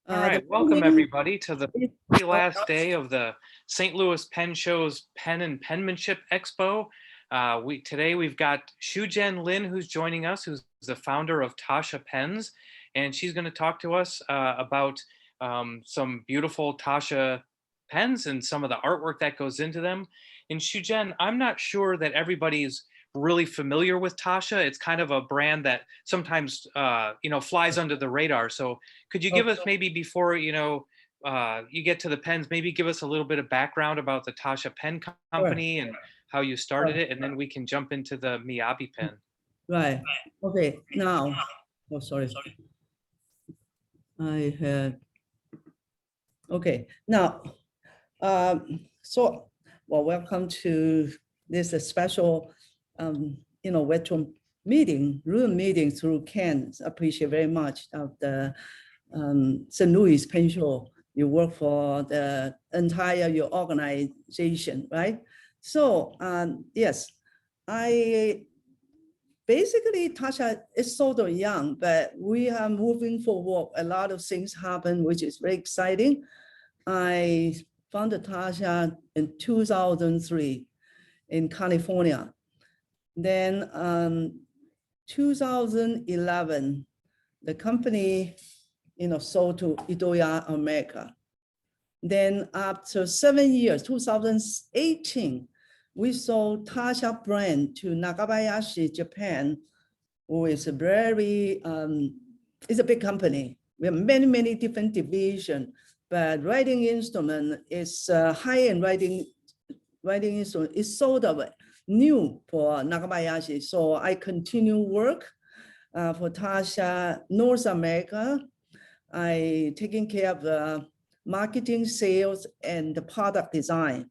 All right, welcome everybody to the very last day of the St. Louis Pen Show's Pen and Penmanship Expo. Today we've got Shu-Jen Lin who's joining us, who's the founder of Taccia Pens, and she's going to talk to us about some beautiful Tasha pens and some of the artwork that goes into them. And Shu-Jen, I'm not sure that everybody's really familiar with Tasha. It's kind of a brand that sometimes flies under the radar. So could you give us maybe before you get to the pens, maybe give us a little bit of background about the Tasha Pen Company and how you started it, and then we can jump into the Miyabi pen. Right. Okay. Now, sorry. I had. Okay. Now, welcome to this special, virtual meeting, room meeting through Ken. Appreciate very much of the St. Louis Pen Show. You work for the entire your organization, right? So yes, basically Tasha is sort of young, but we are moving forward. A lot of things happen, which is very exciting. I founded Tasha in 2003 in California. Then 2011, the company, sold to Itoya America. Then after 7 years, 2018, we sold Tasha brand to Nakabayashi, Japan, who is a very, it's a big company. We have many, many different divisions, but writing instrument is high-end writing instrument is sort of new for Nakabayashi. So I continue work for Tasha North America. I taking care of the marketing, sales, and the product design.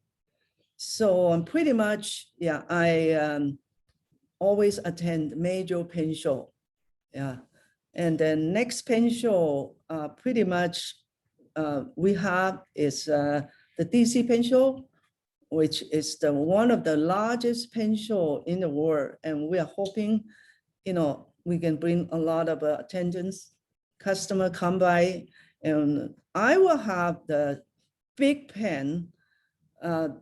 So I'm pretty much, I always attend major pen show. Yeah. And then next pen show, pretty much we have is the DC pen show, which is one of the largest pen show in the world. And we are hoping, we can bring a lot of attendance, customer come by, and I will have the big pen, the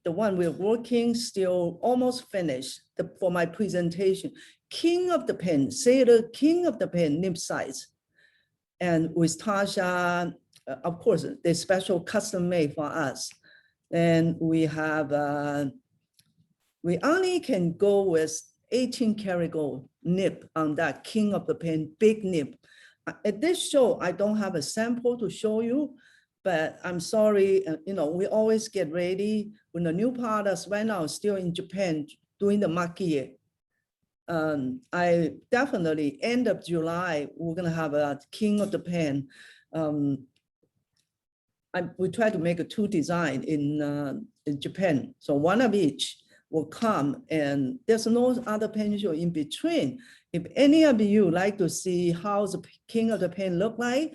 one we're working still almost finished for my presentation. King of the pen, say the king of the pen, nib size. And with Tasha, of course, they special custom made for us. And we have, we only can go with 18 karat gold nib on that king of the pen, big nib. At this show, I don't have a sample to show you, but I'm sorry, we always get ready when the new products right now still in Japan doing the Maki-e. I definitely end of July, we're gonna have a king of the pen. We try to make a 2 design in Japan. So one of each will come, and there's no other pen show in between. If any of you like to see how the king of the pen look like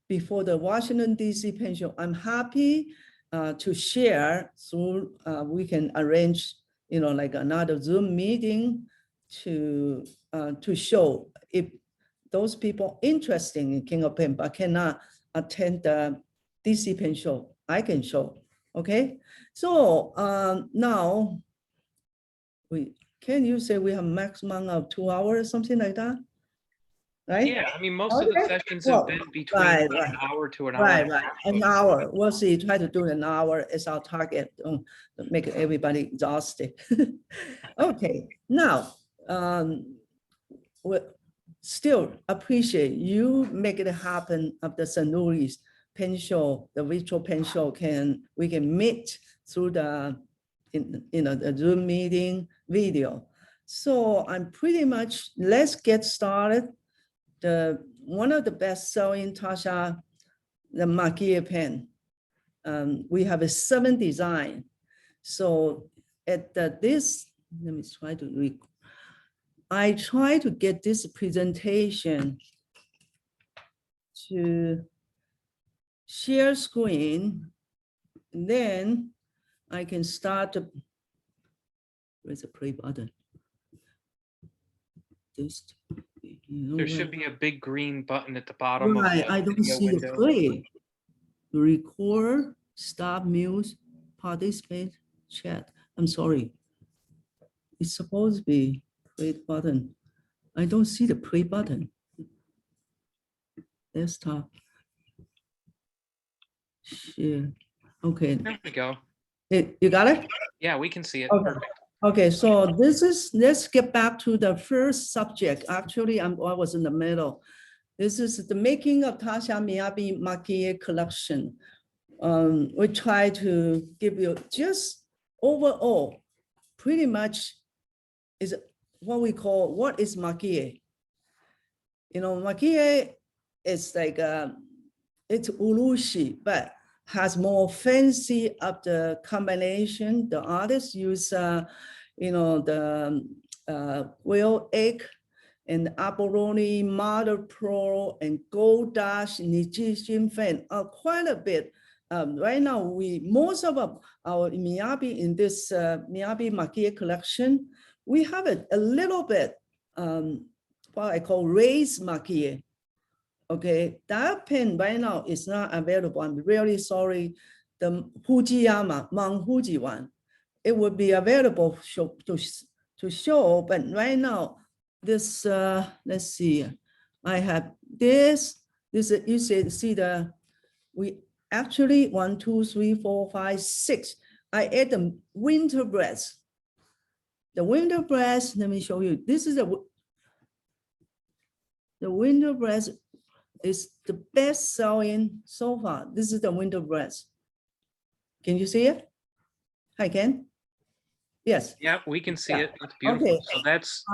before the Washington DC pen show, I'm happy to share. So we can arrange, like another Zoom meeting to show if those people interested in king of pen but cannot attend the DC pen show, I can show. Okay, so now can you say we have maximum of 2 hours, something like that? Right? Yeah, I mean, most of the sessions have been between an hour to an hour. Right, an hour. We'll see, try to do an hour as our target. Don't make everybody exhausted. Okay, now, we still appreciate you make it happen of the St. Louis pen show, the virtual pen show. We can meet through the the Zoom meeting video. So I'm pretty much, let's get started. One of the best selling Tasha, the Maki-e pen. We have a 7 design. So at this, let me try to I try to get this presentation to share screen, then I can start. Where's the play button? This. There should be a big green button at the bottom of Right, the I don't video see the window. play. Record, stop news, participate, chat. I'm sorry. It's supposed to be play button. I don't see the play button. Desktop. Share. Okay, There we go. you got it? Yeah, we can see it. Okay. Perfect. Okay, so this is, let's get back to the first subject. Actually, I was in the middle. This is the making of Tasha Miyabi Maki-e collection. We try to give you just overall, pretty much is what we call, what is Maki-e? You know, Maki-e is like, it's Urushi, but has more fancy of the combination. The artists use, you know, the whale egg and abalone, mother pearl, and gold dash, Egyptian fan, quite a bit. Right now, most of our Miyabi in this Miyabi Maki-e collection, we have a little bit, what I call raised Maki-e. Okay, that pen right now is not available. I'm really sorry. The Fujiyama, Mount Fuji one, it would be available to show, but right now, this, let's see, I have this, you see we actually 1, 2, 3, 4, 5, 6. I add the winter breast. The winter breast, let me show you. This is the winter breast is the best selling so far. This is the winter breast. Can you see it? Hi, Ken. Yes. Yeah, we can see Yeah. it. It's beautiful. Okay. So that's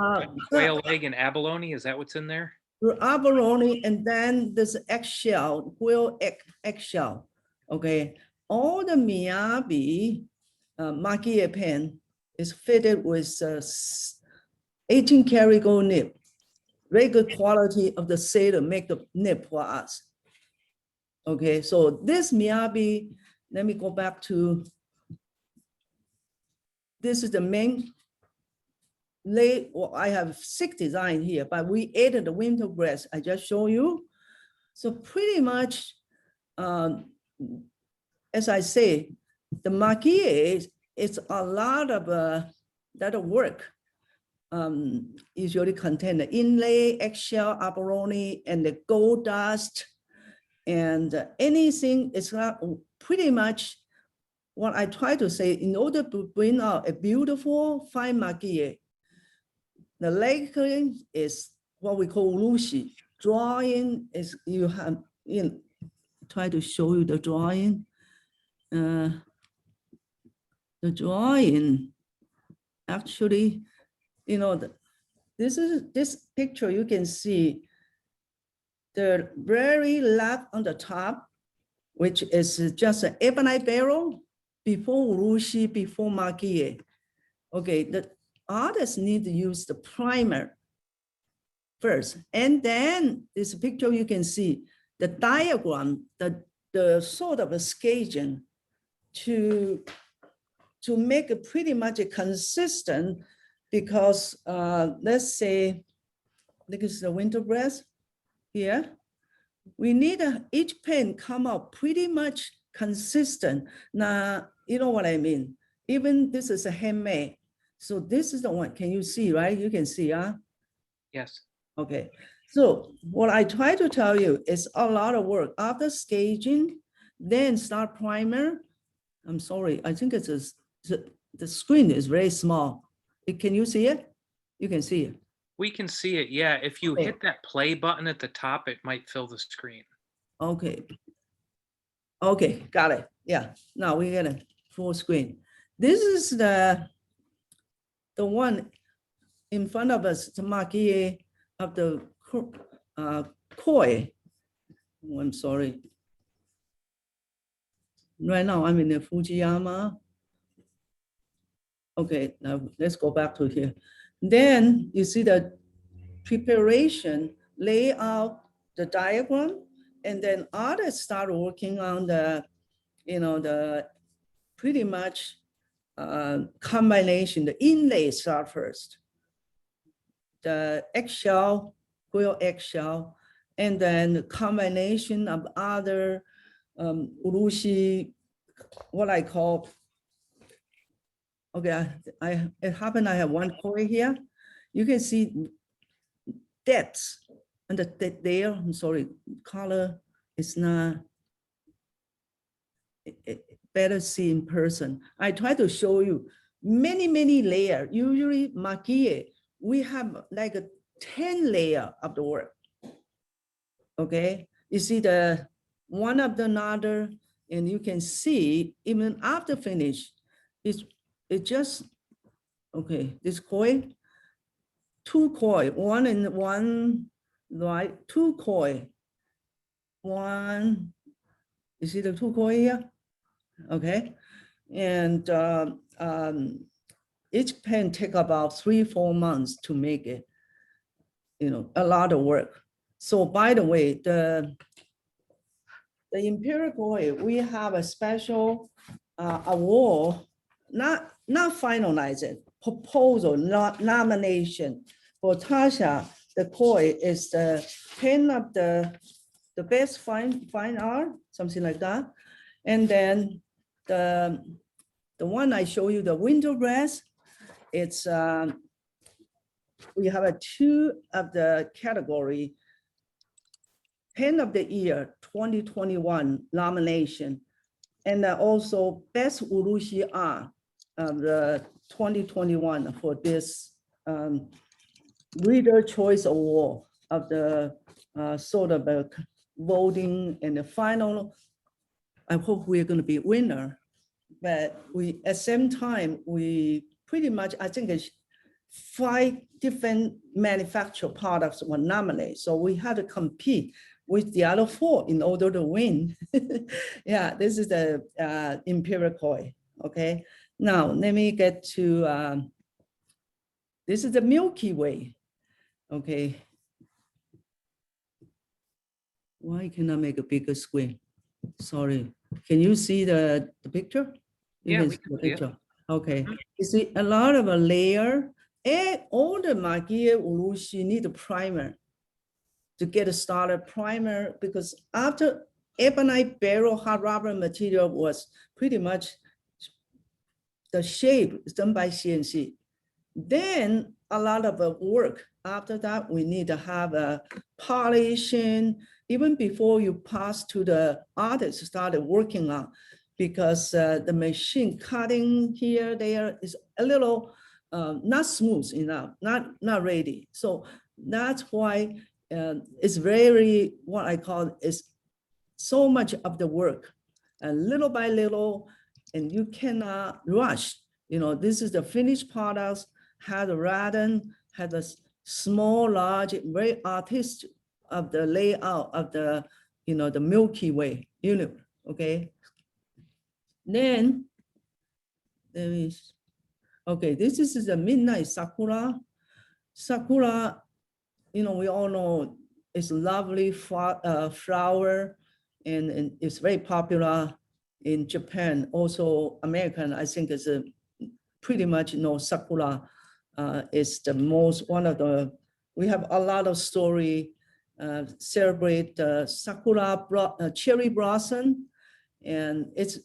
whale egg and abalone. Is that what's in there? Abalone, and then this eggshell, whale eggshell. Okay. All the Miyabi Maki-e pen is fitted with 18 karat gold nib. Very good quality of the sailor make the nib for us. Okay, so this Miyabi, let me go back to, this is the main lay. Well, I have 6 designs here, but we added the winter breast I just showed you. So pretty much, as I say, the Maki-e is a lot of that work. Usually contain the inlay, eggshell, abalone, and the gold dust, and anything is not pretty much what I try to say. In order to bring out a beautiful fine Maki-e, the lacquering is what we call urushi. Drawing is, you have, you know, try to show you the drawing. The drawing actually, you know, this picture, you can see the very left on the top, which is just an ebonite barrel before urushi, before Maki-e. Okay, the artists need to use the primer first, and then this picture you can see the diagram, the sort of a sketching to make it pretty much consistent, because let's say this is the winter breast here. We need each pen come out pretty much consistent. Now, you know what I mean? Even this is a handmade. So this is the one, can you see, right? You can see, huh? Yes. Okay, so what I try to tell you is a lot of work. After staging, then start primer. I'm sorry, I think it's the screen is very small. Can you see it? You can see it. We can see it. Yeah. If you hit that play button at the top, it might fill the screen. Okay. Okay, got it. Yeah, now we get a full screen. This is the one in front of us, the Maki-e of the koi. Oh, I'm sorry. Right now I'm in the Fujiyama. Okay, now let's go back to here. Then you see the preparation, lay out the diagram, and then artists start working on the, you know, the pretty much combination, the inlay start first. The eggshell, quail eggshell, and then the combination of other urushi, what I call, okay, it happened I have one koi here. You can see depths and there, I'm sorry, color is not, better see in person. I try to show you many layers. Usually Maki-e, we have like a 10 layer of the work. Okay, you see the one of the another, and you can see even after finish, it just, okay, this koi, 2 koi, 1 and 1, right, 2 koi, 1, you see the 2 koi here? Okay, and each pen take about 3-4 months to make it, you know, a lot of work. So by the way, the Imperial Koi, we have a special award, not finalized, proposal, not nomination for Tasha. The Koi is the pen of the best fine art, something like that. And then the one I show you, the winter dress, it's we have a 2 of the category. Pen of the Year 2021 nomination, and also Best Urushi Art of the 2021 for this Reader Choice Award of the sort of a voting and the final. I hope we're going to be winner, but we at the same time we pretty much, I think it's 5 different manufactured products were nominated, so we had to compete with the other 4 in order to win. Yeah, this is the Imperial Koi. Okay, now let me get to this is the Milky Way. Okay, why can I make a bigger screen? Sorry, can you see the picture? Yeah, can we see can the see it. picture. Okay, you see a lot of a layer, and all the Maki-e urushi need a primer to get started. Primer, because after ebonite barrel hard rubber material was pretty much the shape is done by CNC. Then a lot of work after that, we need to have a polishing even before you pass to the artist started working on, because the machine cutting here, there is a little not smooth enough, not ready. So that's why it's very, what I call is so much of the work, and little by little, and you cannot rush. You know, this is the finished products, had a radon, had a small, large, very artistic of the layout of the, you know, the Milky Way universe. Okay. Then there is, okay, this is the midnight Sakura. Sakura, you know, we all know it's lovely flower, and it's very popular in Japan. Also, American, I think is a pretty much, you know, Sakura is the most, one of the, we have a lot of story celebrate Sakura cherry blossom, and it's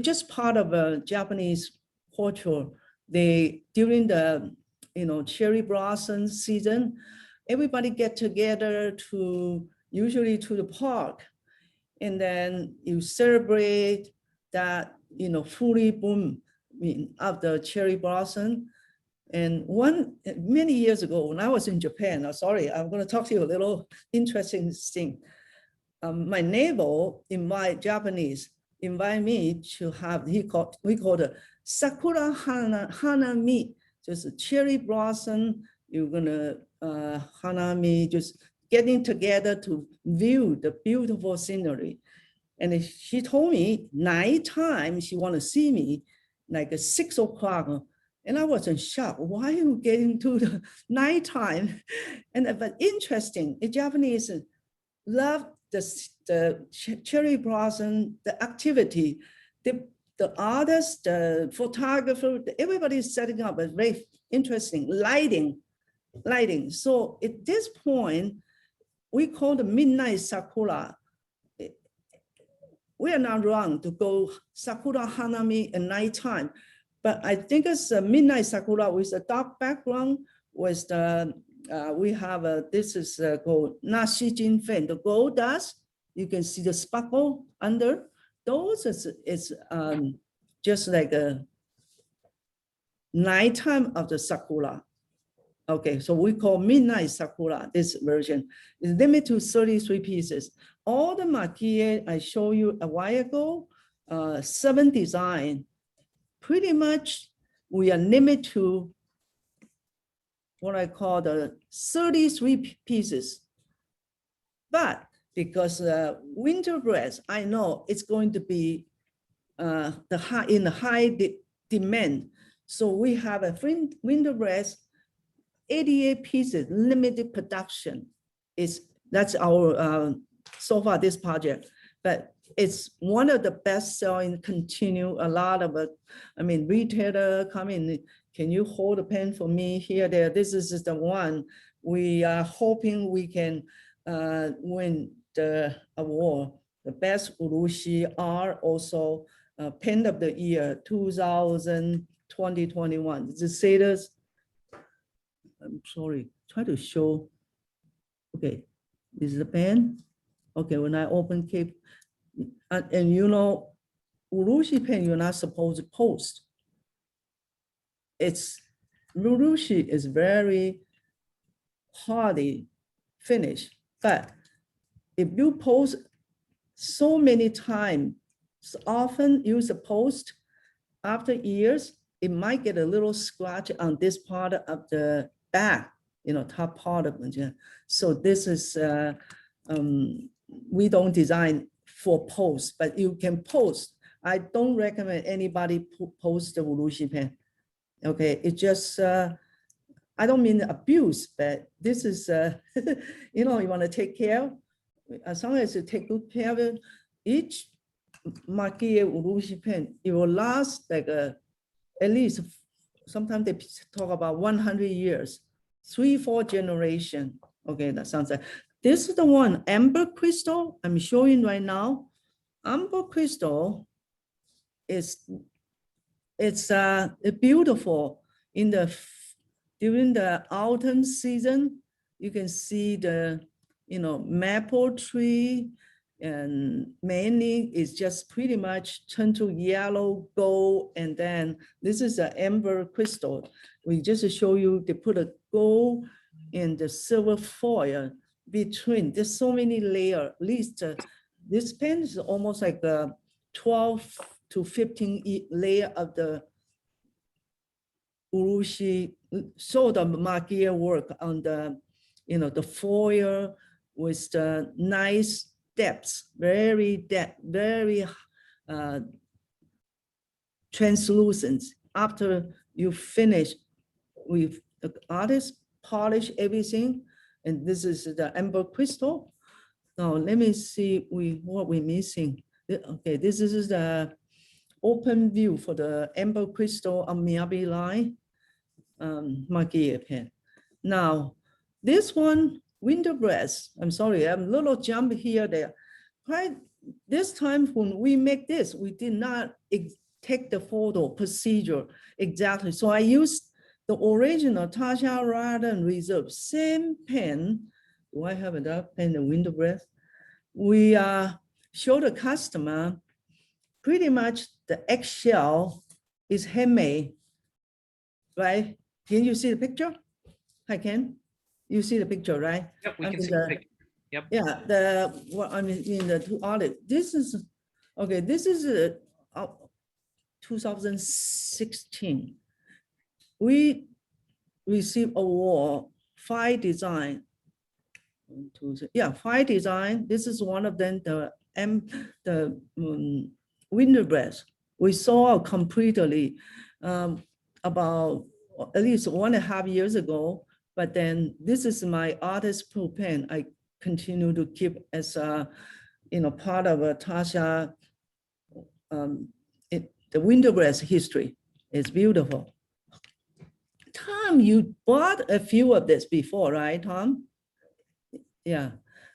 just part of a Japanese culture. They, during the, you know, cherry blossom season, everybody get together to, usually to the park, and then you celebrate that, you know, fully bloom of the cherry blossom. And many years ago, when I was in Japan, sorry, I'm going to talk to you a little interesting thing. My neighbor Japanese invite me to have, we call it Sakura Hanami, just cherry blossom. You're gonna Hanami, just getting together to view the beautiful scenery. And she told me nighttime she want to see me, like at 6 o'clock. And I was in shock. Why are you getting to the nighttime? And but interesting, the Japanese love the cherry blossom, the activity, the artist, the photographer, everybody is setting up a very interesting lighting. So at this point, we call the midnight Sakura. We are not wrong to go Sakura Hanami at nighttime, but I think it's a midnight Sakura with a dark background with the, we have a, this is called Nashijin fan, the gold dust. You can see the sparkle under. Those is just like a nighttime of the Sakura. Okay, so we call midnight Sakura, this version. It's limited to 33 pieces. All the Maki-e I showed you a while ago, 7 design, pretty much we are limited to what I call the 33 pieces. But because winter dress, I know it's going to be in the high demand. So we have a winter dress, 88 pieces, limited production. That's our so far this project, but it's one of the best selling. Continue a lot of retailer come in. Can you hold a pen for me here? There. This is the one we are hoping we can win the award, the best Urushi are also pen of the year 2020-21. The status. I'm sorry, try to show. Okay, this is the pen. Okay, when I open cape, and you know, Urushi pen, you're not supposed to post. Urushi is very hardy finish, but if you post so many times, often use a post after years, it might get a little scratch on this part of the back, top part of it. So this is, we don't design for post, but you can post. I don't recommend anybody post the Urushi pen. Okay, it just, I don't mean abuse, but this is, you want to take care. As long as you take good care of it, each Maki-e Urushi pen, it will last like at least, sometimes they talk about 100 years, 3-4 generations. Okay, that sounds like, this is the one, amber crystal, I'm showing right now. Amber crystal it's beautiful during the autumn season. You can see the, maple tree, and mainly it's just pretty much turned to yellow gold. And then this is an amber crystal. We just show you, they put a gold and the silver foil between. There's so many layers. At least this pen is almost like a 12 to 15 layer of the Urushi, so the Maki-e work on the, the foil with the nice depths, very translucent. After you finish, the artist polish everything, and this is the amber crystal. Now let me see what we're missing. Okay, this is the open view for the amber crystal on Miyabi line Maki-e pen. Now this one, winter dress. I'm sorry, I'm a little jump here there. Right, this time when we make this, we did not take the photo procedure exactly. So I used the original Tasha rather than reserve, same pen. Do I have enough pen, the winter dress? We show the customer pretty much the eggshell is handmade, right? Can you see the picture? I can. You see the picture, right? Yep, we can see the picture. Yep. Yeah, in the two audit. This is okay. This is 2016. We received award 5 design. 5 design. This is one of them. The winter dress. We saw completely about at least 1.5 years ago. But then this is my artist pro pen. I continue to keep as a, part of a Tasha, the winter dress history. It's beautiful. Tom, you bought a few of this before, right, Tom? Yeah.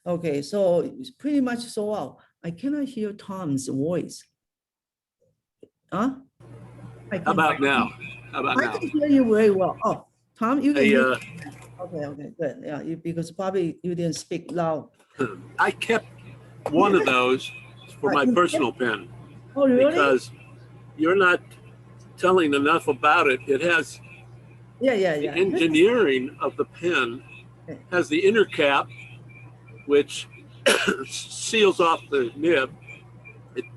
Okay, so it's pretty much sold out. I cannot hear Tom's voice. Huh? How about now? How about I now? can hear you very well. Oh, Tom, you can Hey, hear. Okay, good. Yeah, because probably you didn't speak loud. I kept one of those for my personal pen Oh, really? because you're not telling enough about it. It has Yeah. the engineering of the pen, has the inner cap, which seals off the nib.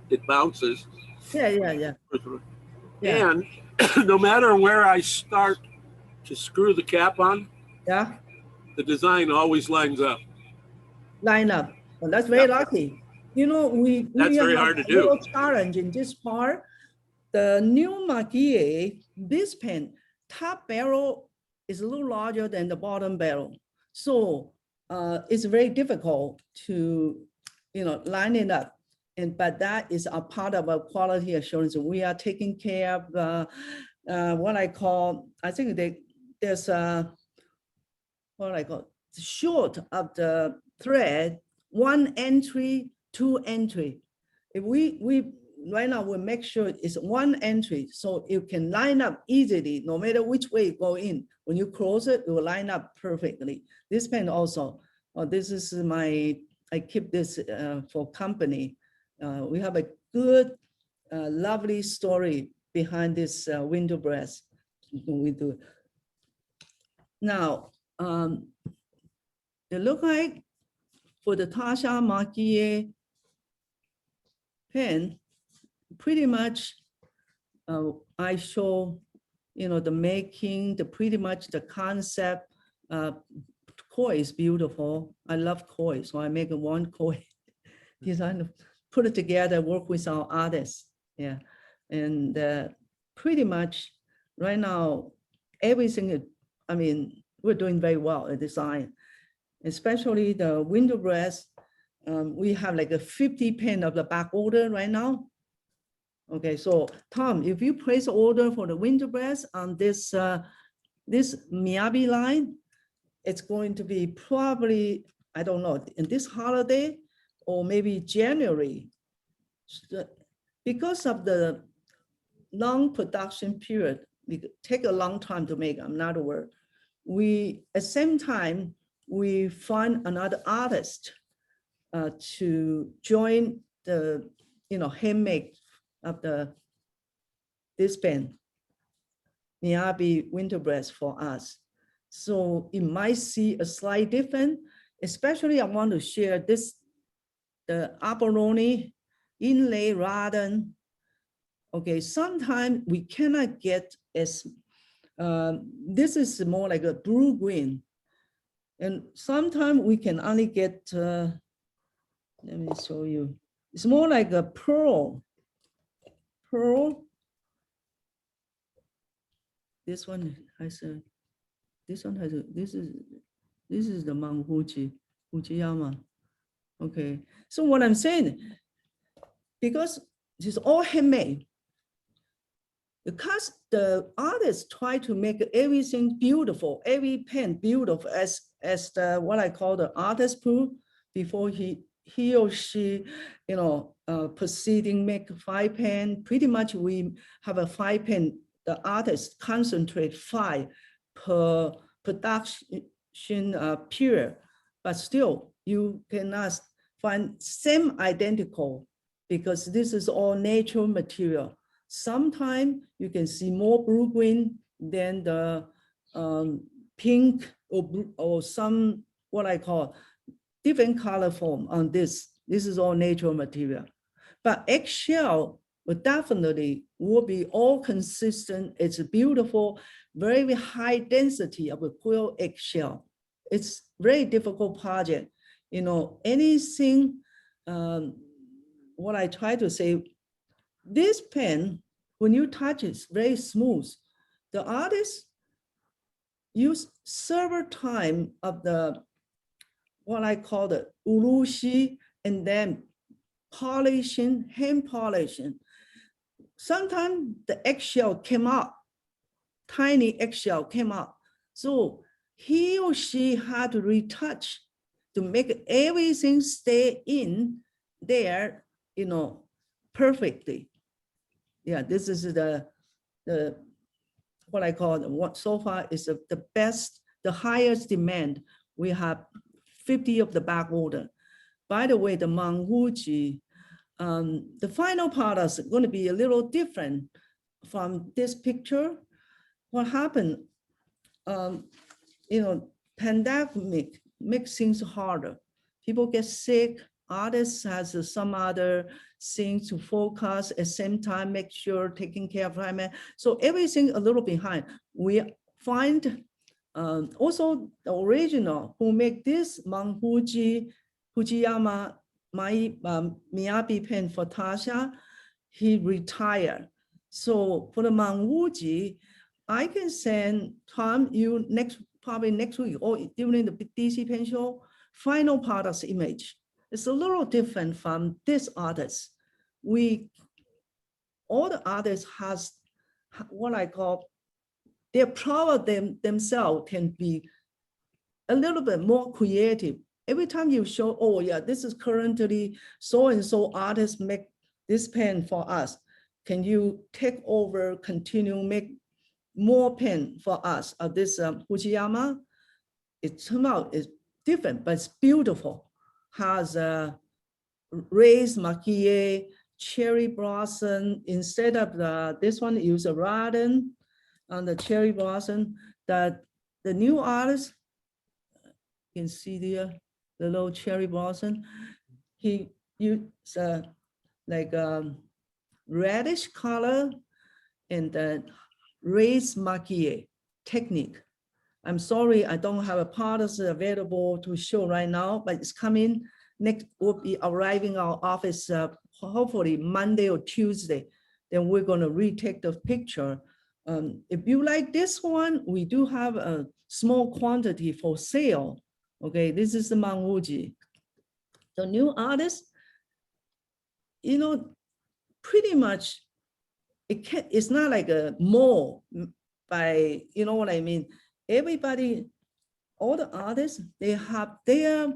It bounces. Yeah. And no matter where I start to screw the cap on, Yeah. the design always lines up. Line up. Well, that's very lucky. You know, we That's very have hard to a do. little challenge in this part. The new Maki-e, this pen, top barrel is a little larger than the bottom barrel. So it's very difficult to, line it up. But that is a part of our quality assurance. We are taking care of what I call, I think there's what I call short of the thread, 1 entry, 2 entry. If we right now we make sure it's 1 entry, so you can line up easily, no matter which way you go in. When you close it, it will line up perfectly. This pen also, this is I keep this for company. We have a good, lovely story behind this window brass. We do. Now, it look like for the Taccia Maki-e pen, pretty much I show, the making, pretty much the concept. Koi is beautiful. I love koi, so I make one koi design, put it together, work with our artists. Yeah, and pretty much right now, everything. I mean, we're doing very well at design, especially the window brass. We have like a 50 pen of the back order right now. Okay, so Tom, if you place an order for the window brass on this this Miyabi line, it's going to be probably, I don't know, in this holiday or maybe January. Because of the long production period, it take a long time to make, I'm not aware. We, at the same time, we find another artist to join the, handmade of this pen, Miyabi winter brass for us. So it might see a slight difference, especially I want to share this, the abalone inlay rather. Okay, sometimes we cannot get as, this is more like a blue green. And sometimes we can only get, let me show you. It's more like a pearl. This one has a, this one has a, this is the Mount Fujiyama. Okay, so what I'm saying, because it's all handmade, because the artists try to make everything beautiful, every pen beautiful as the what I call the artist proof before he or she, proceeding make 5 pen. Pretty much we have a 5 pen. The artist concentrate 5 per production period, but still you cannot find same identical because this is all natural material. Sometimes you can see more blue-green than the pink or some, what I call, different color form on this. This is all natural material. But eggshell will be all consistent. It's a beautiful, very high density of a quill eggshell. It's very difficult project. Anything, what I try to say, this pen, when you touch it, it's very smooth. The artist use several time of the, what I call the urushi, and then polishing, hand polishing. Sometimes the eggshell came out, tiny eggshell came out. So he or she had to retouch to make everything stay in there, perfectly. Yeah, this is the what I call what so far is the best, the highest demand. We have 50 of the back order. By the way, the Manguji, the final product is going to be a little different from this picture. What happened? Pandemic makes things harder. People get sick. Artists has some other things to focus at the same time, make sure taking care of climate. So everything a little behind. We find also the original who make this Fujiyama Miyabi pen for Tasha, he retired. So for the Manguji, I can send Tom you probably next week or during the DC pen show, final products image. It's a little different from this artist. All the artists has what I call, they're proud of themselves can be a little bit more creative. Every time you show, oh yeah, this is currently so-and-so artist make this pen for us. Can you take over, continue, make more pen for us? This Fujiyama, it turned out it's different, but it's beautiful. Has raised Maki-e, cherry blossom. Instead of this one, use a radon on the cherry blossom. That the new artist, you can see there, the little cherry blossom. He used like reddish color and the raised Maki-e technique. I'm sorry, I don't have a product available to show right now, but it's coming. Next will be arriving our office hopefully Monday or Tuesday. Then we're going to retake the picture. If you like this one, we do have a small quantity for sale. Okay, this is the Manguji. The new artist, pretty much it's not like a mall by, what I mean? Everybody, all the artists, they have their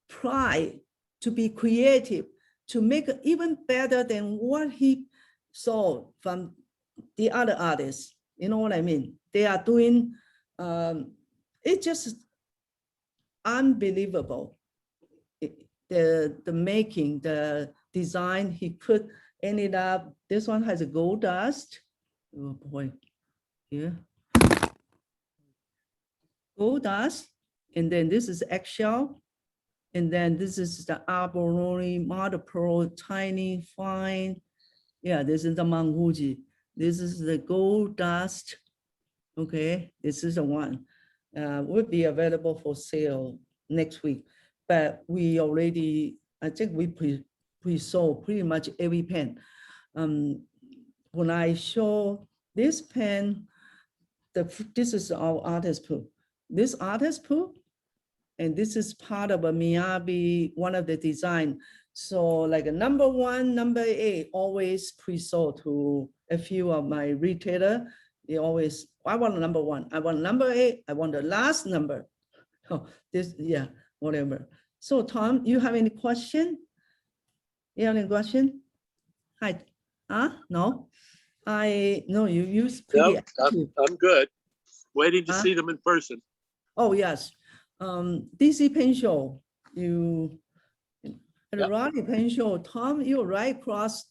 pride to be creative, to make it even better than what he saw from the other artists. You know what I mean? They are doing, it's just unbelievable. The making, the design, he could ended up, this one has a gold dust. Oh boy, yeah. Gold dust, and then this is eggshell, and then this is the abalone, mother pearl, tiny, fine. Yeah, this is the Manguji. This is the gold dust. Okay, this is the one. Will be available for sale next week, but we already, I think we pre-sold pretty much every pen. When I show this pen, this is our artist pool. This artist pool, and this is part of a Miyabi, one of the design. So like a number 1, number 8, always pre-sold to a few of my retailer. They always, I want number 1, I want number 8, I want the last number. Oh, this, yeah, whatever. So Tom, you have any question? You have any question? Hi, no? No, you use pretty Nope, I'm good. Waiting to see them in person. Oh, yes. DC Pen Show, you, at the Raleigh Pen Show, Tom, you're right across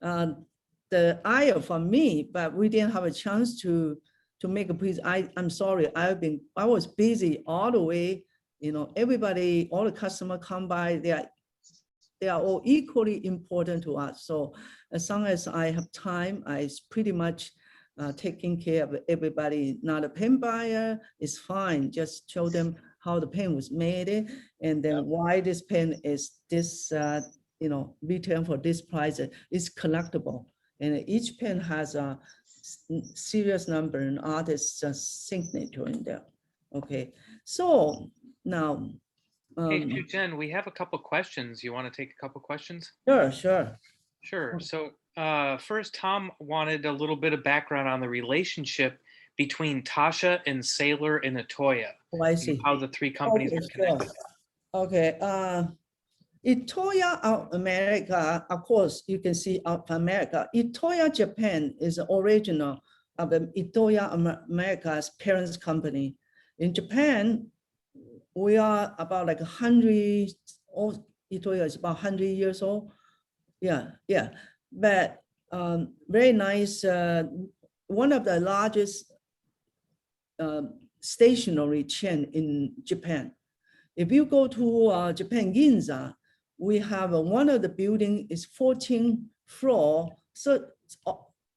the aisle from me, but we didn't have a chance to make a piece. I'm sorry, I was busy all the way. Everybody, all the customers come by, they are all equally important to us. So as long as I have time, I pretty much taking care of everybody. Not a pen buyer, it's fine. Just show them how the pen was made, and then why this pen is this, retail for this price. It's collectible, and each pen has a serious number and artist's signature in there. Okay, so now. Hey, Shu-Jen, we have a couple questions. You want to take a couple questions? Sure. Sure. So first, Tom wanted a little bit of background on the relationship between Tasha and Sailor and Itoya. Oh, I see. How the three companies are connected. Okay. Itoya of America, of course, you can see of America. Itoya Japan is the original of the Itoya America's parents company. In Japan, we are about like 100, Itoya is about 100 years old. Yeah. But very nice. One of the largest stationery chain in Japan. If you go to Japan Ginza, we have one of the building is 14th floor. So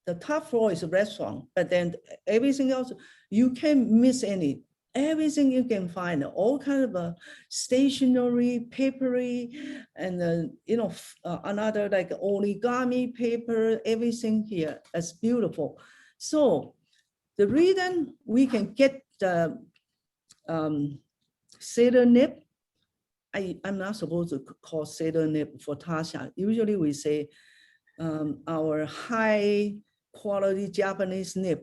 the top floor is a restaurant, but then everything else, you can't miss any. Everything you can find, all kind of stationery, papery, and another like origami paper, everything here is beautiful. So the reason we can get the cedar nib, I'm not supposed to call cedar nib for Tasha. Usually we say our high quality Japanese nib.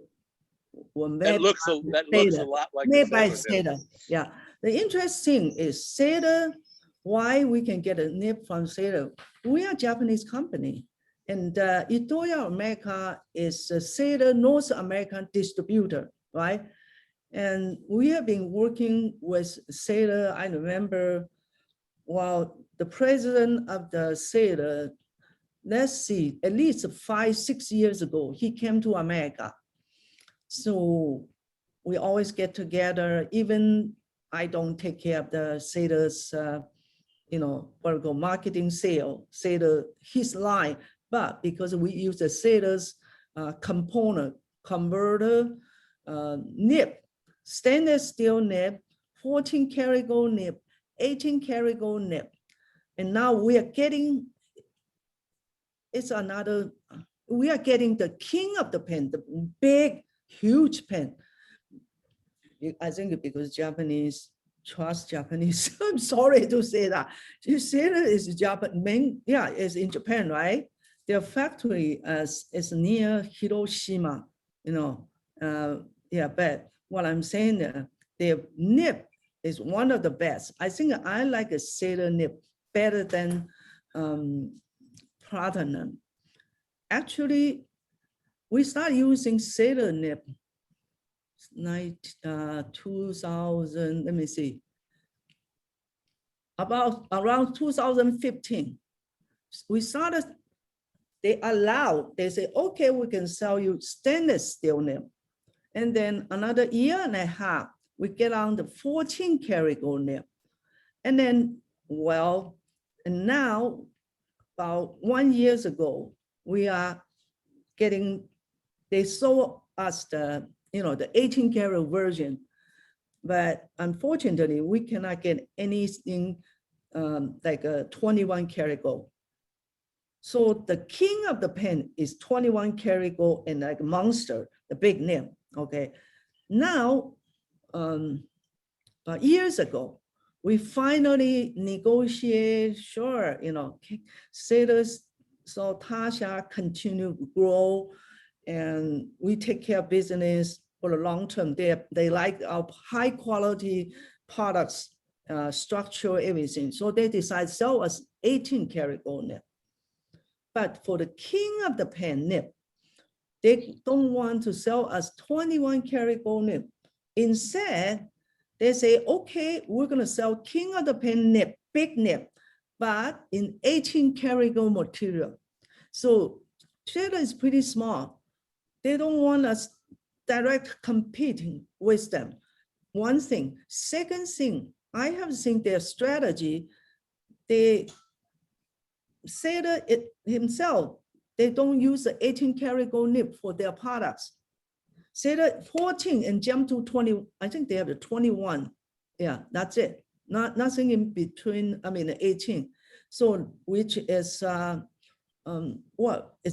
That looks a lot like made by cedar. cedar. Yeah. The interesting is cedar, why we can get a nib from cedar. We are a Japanese company. And Itoya America is a cedar North American distributor, right? And we have been working with cedar. I remember, well, the president of the cedar, let's see, at least 5-6 years ago, he came to America. So we always get together, even I don't take care of the cedar's, vertical marketing sale, cedar, his line, but because we use the cedar's component, converter, nib, stainless steel nib, 14 karat gold nib, 18 karat gold nib. And now we are getting, we are getting the king of the pen, the big, huge pen. I think because Japanese trust Japanese. I'm sorry to say that. You say that is Japan, yeah, it's in Japan, right? Their factory is near Hiroshima, but what I'm saying, their nib is one of the best. I think I like a cedar nib better than platinum. Actually, we start using cedar nib 2000, let me see, around 2015. We started, they say, okay, we can sell you stainless steel nib. And then another year and a half, we get on the 14 karat gold nib. And then, well, and now about 1 year ago, we are getting, they sold us the, the 18 karat version, but unfortunately, we cannot get anything like a 21 karat gold. So the king of the pen is 21 karat gold and like monster, the big nib. Okay, now, years ago, we finally negotiate, sure, status, so Tasha continue to grow and we take care of business for the long term. They like our high quality products, structure, everything. So they decide to sell us 18 karat gold nib. But for the king of the pen nib, they don't want to sell us 21 karat gold nib. Instead, they say, okay, we're gonna sell king of the pen nib, big nib, but in 18 karat gold material. So cedar is pretty small. They don't want us direct competing with them. One thing. Second thing, I have seen their strategy. They cedar it himself, they don't use the 18 karat gold nib for their products. Cedar 14 and jump to 20. I think they have the 21. Yeah, that's it. Nothing in between. I mean, 18. So which is it's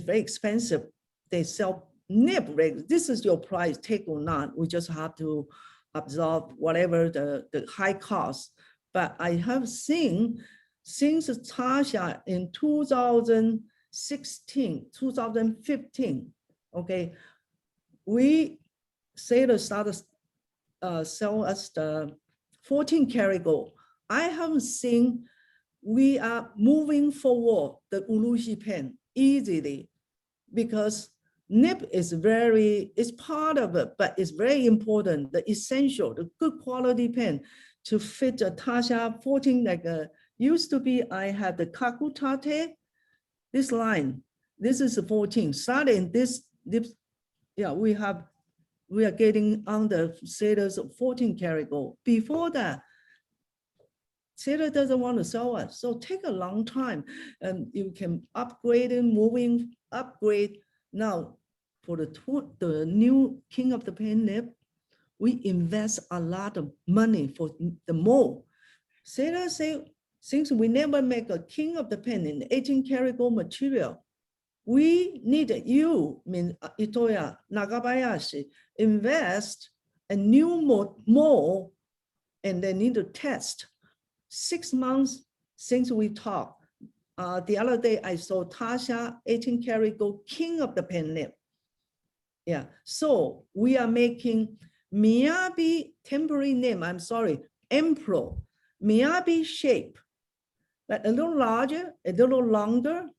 very expensive. They sell nib rigs. This is your price, take or not. We just have to absorb whatever the high cost. But I have seen since Tasha in 2016, 2015, okay, we say to start sell us the 14 karat gold. I haven't seen we are moving forward the Urushi pen easily because nib is it's part of it, but it's very important, the essential, the good quality pen to fit a Tasha 14, like used to be, I had the Kakutate, this line, this is 14, starting this, yeah, we are getting on the sellers 14 karat gold. Before that, seller doesn't want to sell us, so take a long time, and you can upgrade and upgrade. Now, for the new King of the Pen nib, we invest a lot of money for the mold. Sellers say, since we never make a King of the Pen in 18 karat gold material, we need you, Itoya, Nagabayashi, invest a new mold, and they need to test. 6 months since we talked. The other day I saw Tasha 18 karat gold King of the Pen nib. Yeah, so we are making Miyabi temporary nib, I'm sorry, Emperor, Miyabi shape, but a little larger, a little longer,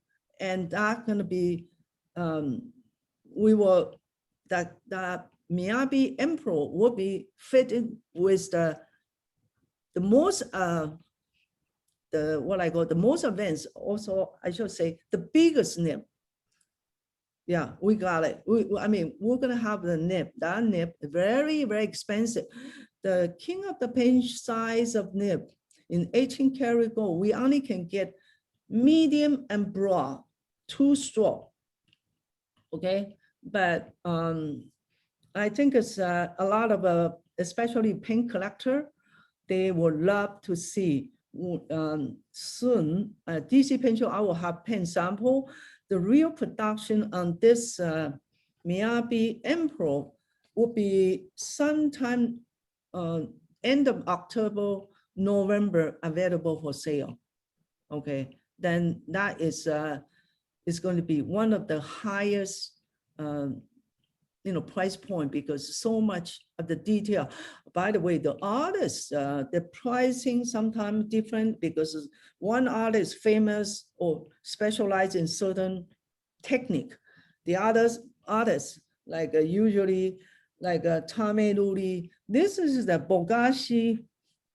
and that's gonna be, that Miyabi Emperor will be fitted with the most, what I call the most advanced, also I should say the biggest nib. Yeah, we got it. I mean, we're gonna have the nib. That nib very, very expensive. The King of the Pen size of nib in 18 karat gold, we only can get medium and broad, 2 straw. Okay, but I think it's a lot of especially pen collector, they would love to see soon. DC Pen Show, I will have pen sample. The real production on this Miyabi Emperor will be sometime end of October, November, available for sale. Okay, then that is going to be one of the highest price point, because so much of the detail. By the way, the artists, the pricing sometimes different, because one artist famous or specialized in certain technique. The others artists, like usually like Tame Ruri, this is the Bogashi,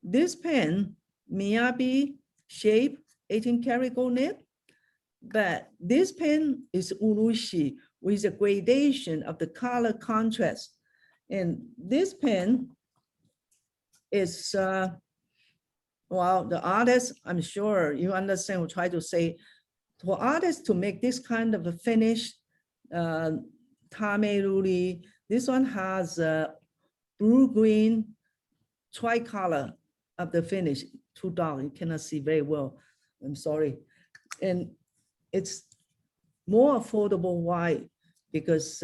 this pen, Miyabi shape, 18 karat gold nib, but this pen is Urushi with a gradation of the color contrast. And this pen is, well, the artist, I'm sure you understand, will try to say, for artists to make this kind of a finish, Tame Ruri, this one has blue-green tricolor of the finish, too dark, you cannot see very well, I'm sorry. And it's more affordable. Why? Because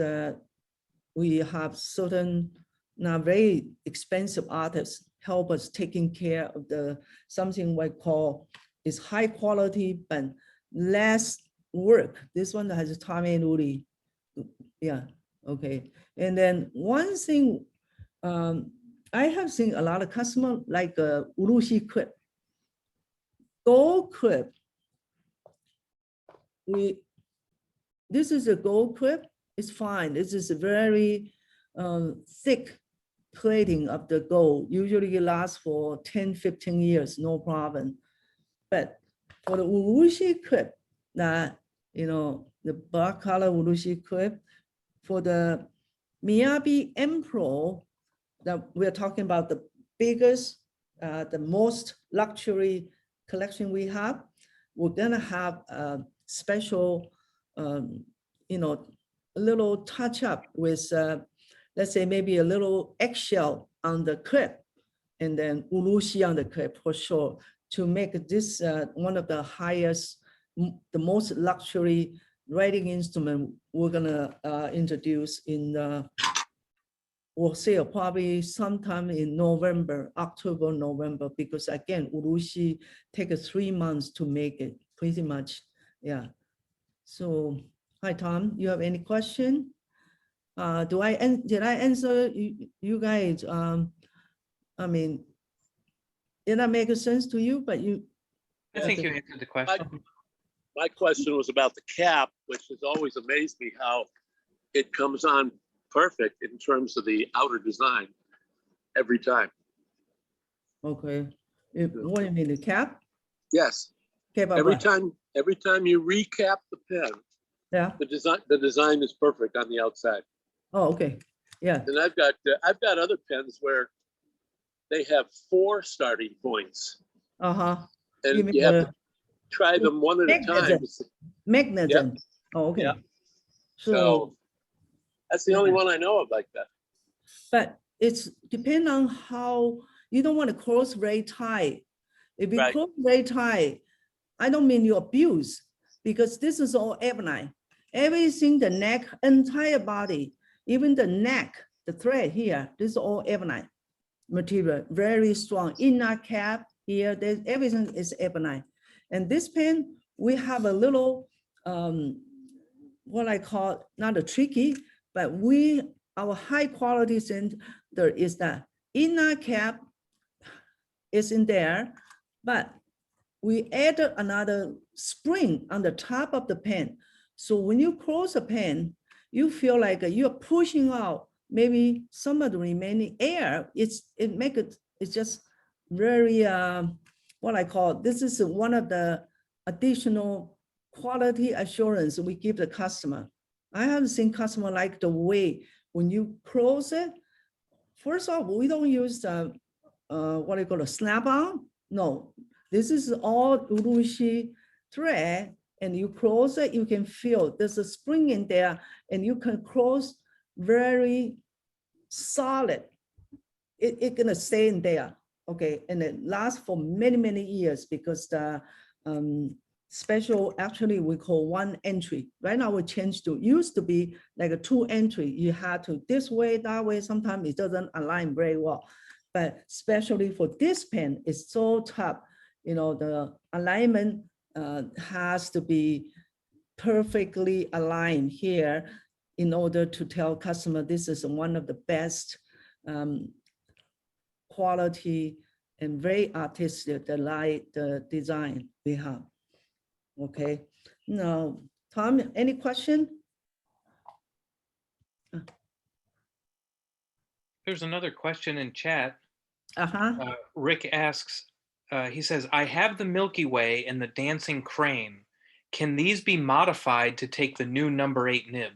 we have certain not very expensive artists help us taking care of the something we call is high quality but less work. This one has a Tame Ruri. Yeah, okay. And then one thing, I have seen a lot of customers like Urushi clip, gold clip. This is a gold clip, it's fine. This is a very thick plating of the gold. Usually it lasts for 10, 15 years, no problem. But for the Urushi clip, that, the black color Urushi clip, for the Miyabi Emperor, that we're talking about the biggest, the most luxury collection we have, we're gonna have a special, a little touch up with, let's say maybe a little eggshell on the clip, and then Urushi on the clip for sure, to make this one of the highest, the most luxury writing instrument we're gonna introduce in we'll sale probably sometime in November, October, November, because again, Urushi takes 3 months to make it, pretty much. Yeah. So, hi Tom, you have any question? Did I answer you guys? I mean, Did that make sense to you? But you. I think you answered the question. My question was about the cap, which has always amazed me how it comes on perfect in terms of the outer design every time. Okay. What do you mean, the cap? Yes, Cap every what? time you recap the pen, Yeah. the design is perfect on the outside. Oh, okay. Yeah. And I've got other pens where they have 4 starting points, Uh-huh. You and mean you have the to try them one at a time. mechanism. Oh, okay. Yeah. So that's the only one I know of like that. But it's depend on how you don't want to close very tight. If you Right. close very tight, I don't mean you abuse, because this is all ebonite. Everything, the neck, entire body, even the neck, the thread here, this is all ebonite material, very strong. Inner cap here, there's everything is ebonite. And this pen, we have a little, what I call, not a tricky, but our high quality center is that inner cap is in there, but we added another spring on the top of the pen. So when you close the pen, you feel like you're pushing out maybe some of the remaining air. It's just very, what I call, this is one of the additional quality assurance we give the customer. I haven't seen customer like the way when you close it. First off, we don't use what do you call a snap-on? No, this is all Urushi thread, and you close it, you can feel there's a spring in there, and you can close very solid. It's gonna stay in there, okay? And it lasts for many, many years because the special, actually we call 1 entry. Right now we changed to, used to be like a 2 entry. You had to this way, that way, sometimes it doesn't align very well. But especially for this pen, it's so tough. You know, the alignment has to be perfectly aligned here in order to tell customer this is one of the best quality and very artistic, the design we have. Okay, now, Tom, any question? There's another question in chat. Uh-huh. Rick asks, he says, I have the Milky Way and the Dancing Crane. Can these be modified to take the new number 8 nib?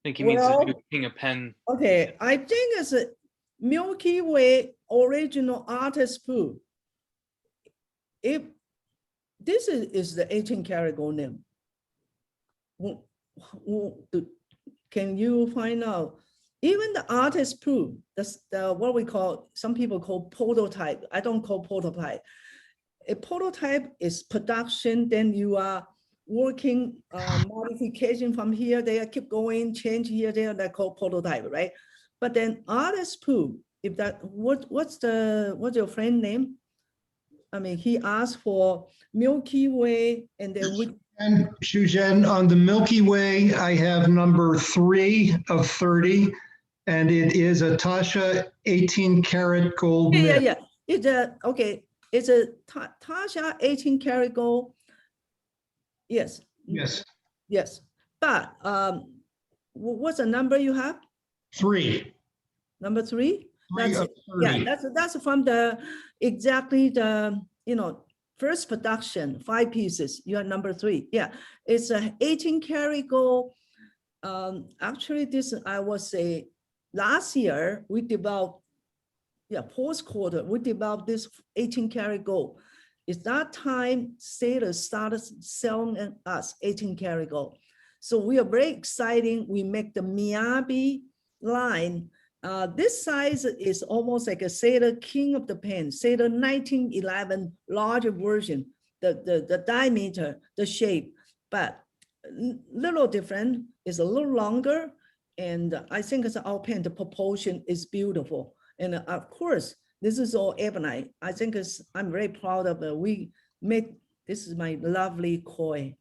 I think he means the new King of Pen. Okay, I think it's a Milky Way original artist proof. If this is the 18 karat gold nib, can you find out? Even the artist proof, that's what we call, some people call prototype. I don't call prototype. A prototype is production, then you are working modification from here, there, keep going, change here, there, that called prototype, right? But then artist proof, if that, what's your friend name? I mean, he asked for Milky Way, and then we. And Shu-Jen, on the Milky Way, I have number 3 of 30, and it is a Tasha 18 karat gold. Yeah. It's a, okay, it's a Tasha 18 karat gold. Yes. Yes. But what's the number you have? 3. Number 3? That's, yeah, that's from the exactly the, you know, first production, 5 pieces. You are number 3. Yeah, it's a 18 karat gold. Actually, this I would say last year we developed, fourth quarter we developed this 18 karat gold. It's that time Sailor started selling us 18 karat gold. So we are very exciting. We make the Miyabi line. This size is almost like a Sailor King of the Pen, Sailor 1911 larger version, the diameter, the shape, but little different, is a little longer. And I think it's our pen, the proportion is beautiful. And of course, this is all ebonite. I think I'm very proud of it. We made, this is my lovely koi.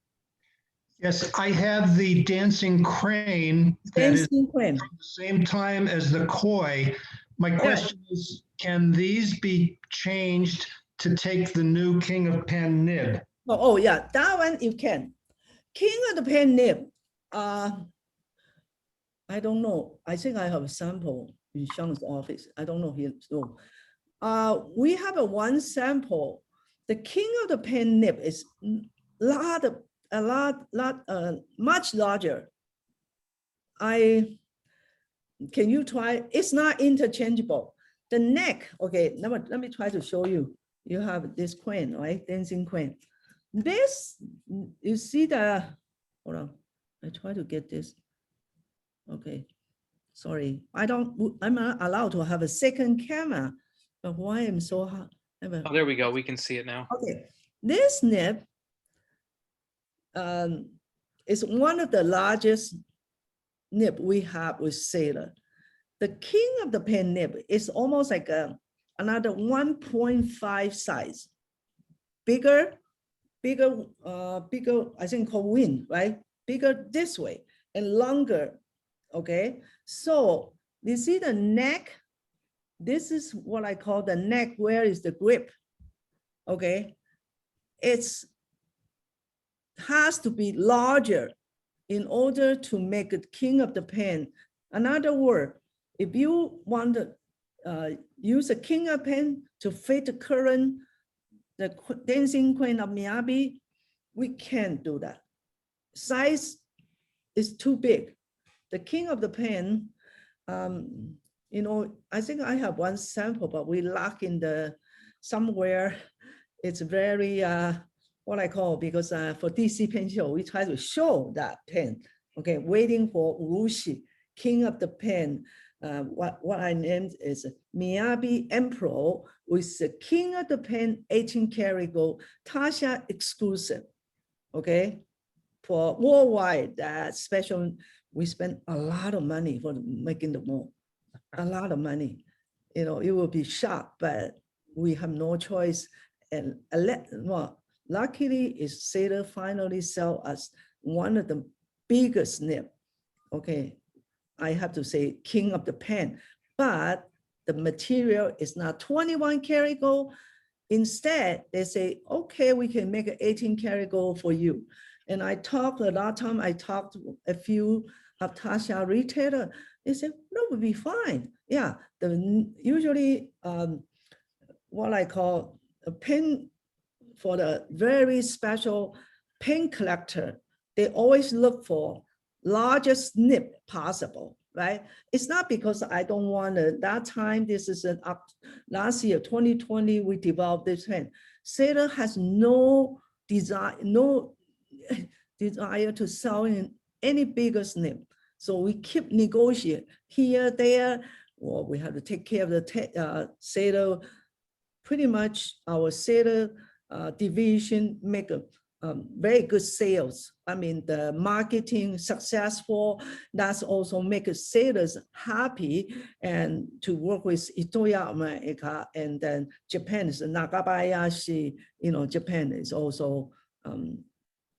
Yes, I have the Dancing Crane. That is Dancing Crane. from the same time as the koi, My question is, can these be changed to take the new King of Pen nib? Oh, yeah, that one you can. King of the Pen nib. I don't know. I think I have a sample in Sean's office. I don't know here. So, we have one sample. The King of the Pen nib is much larger. Can you try? It's not interchangeable. The neck, okay, let me try to show you. You have this queen, right? Dancing queen. This, you see the, hold on. I try to get this. Okay, sorry. I'm not allowed to have a second camera, but why I'm so hard? Oh, there we go. We can see it now. Okay, this nib is one of the largest nib we have with sailor. The King of the Pen nib is almost like another 1.5 size, bigger, I think called wing, right? Bigger this way and longer, okay? So you see the neck, this is what I call the neck, where is the grip, okay? It's has to be larger in order to make it King of the Pen. Another word, if you want to use a King of Pen to fit the current, the dancing queen of Miyabi, we can't do that. Size is too big. The King of the Pen, you know, I think I have one sample, but we lock in the somewhere. It's very, what I call, because for DC Pen Show, we try to show that pen. Okay, waiting for Urushi, King of the Pen. What I named is Miyabi Emperor with the King of the Pen 18 karat gold, Tasha exclusive. Okay, for worldwide, that special, we spent a lot of money for making the mold, a lot of money. You know, it will be shocked, but we have no choice. And well, luckily, is Sailor finally sell us one of the biggest nib. Okay, I have to say King of the Pen, but the material is not 21 karat gold. Instead, they say, okay, we can make an 18 karat gold for you. And I talked a lot of time, I talked to a few of Tasha retailer. They said, no, we'll be fine. Yeah, usually what I call a pen for the very special pen collector, they always look for largest nib possible, right? It's not because I don't want it. That time, this is last year, 2020, we developed this pen. Sailor has no desire to sell in any bigger nib. So we keep negotiating here, there. Well, we have to take care of the Sailor. Pretty much our Sailor division make a very good sales. I mean, the marketing successful, that's also make sailors happy and to work with Itoya America, and then Japan is Nagabayashi, you know, Japan is also,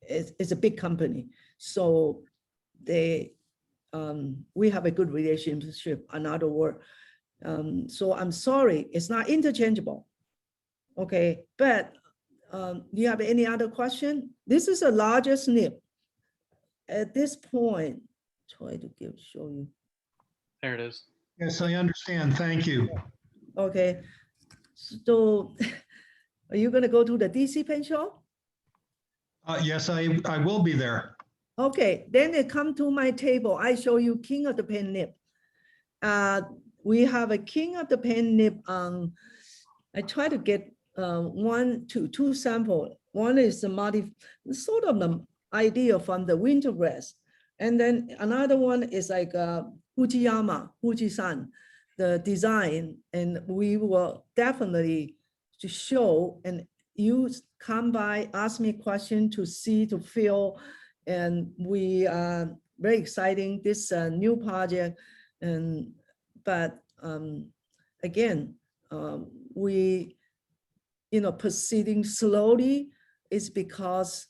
it's a big company. So they, we have a good relationship, another word. So I'm sorry, it's not interchangeable. Okay, but do you have any other question? This is the largest nib. At this point, try to show you. There it is. Yes, I understand. Thank you. Okay, so are you gonna go to the DC Pen Show? Yes, I will be there. Okay, then they come to my table. I show you King of the Pen nib. We have a King of the Pen nib on, I try to get two sample. One is the sort of the idea from the winter grass. And then another one is like Fuji-san, the design. And we will definitely to show, and you come by, ask me question to see, to feel. And we are very exciting, this new project. And but again, we, you know, proceeding slowly is because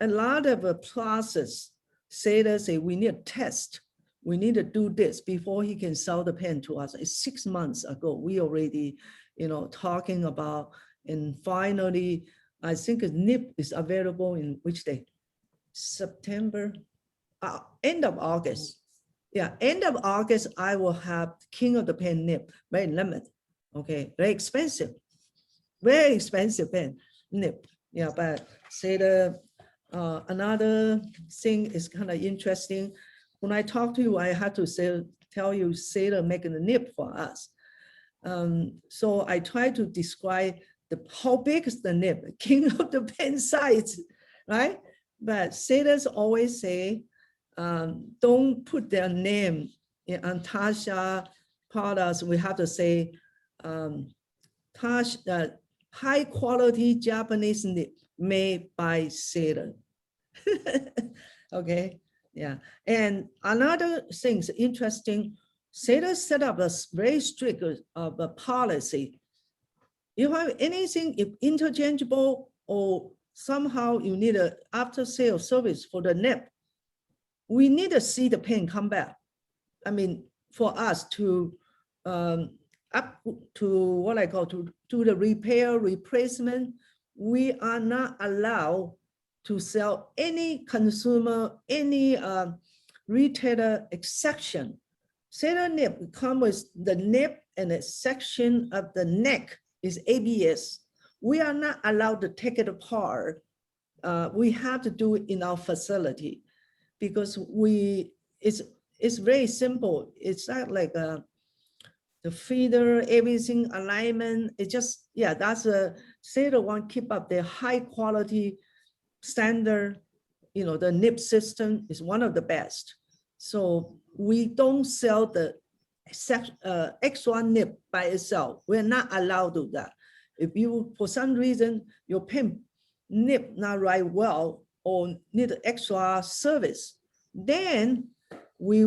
a lot of the process, sailors say we need a test. we need to do this before he can sell the pen to us. It's 6 months ago. We already, talking about, and finally, I think a nib is available in which day? September, end of August. Yeah, end of August, I will have King of the Pen nib, very limited. Okay, very expensive pen nib. Yeah, but say another thing is kind of interesting. When I talk to you, I have to tell you, Sailor making the nib for us. So I try to describe how big is the nib, King of the Pen size, right? But sailors always say, don't put their name on Tasha products. We have to say, Tasha, high quality Japanese nib made by Sailor. Okay, yeah. And another thing is interesting, Sailor set up a very strict policy. If you have anything, if interchangeable or somehow you need an after-sale service for the nib, we need to see the pen come back. I mean, for us to up to what I call to do the repair, replacement, we are not allowed to sell any consumer, any retailer exception. Sailor nib come with the nib and a section of the neck is ABS. We are not allowed to take it apart. We have to do it in our facility because it's very simple. It's not like the feeder, everything alignment. It just, yeah, that's a Sailor one keep up their high quality standard. The nib system is one of the best. So we don't sell the extra nib by itself. We're not allowed to do that. If you, for some reason, your pen nib not right well or need extra service, then we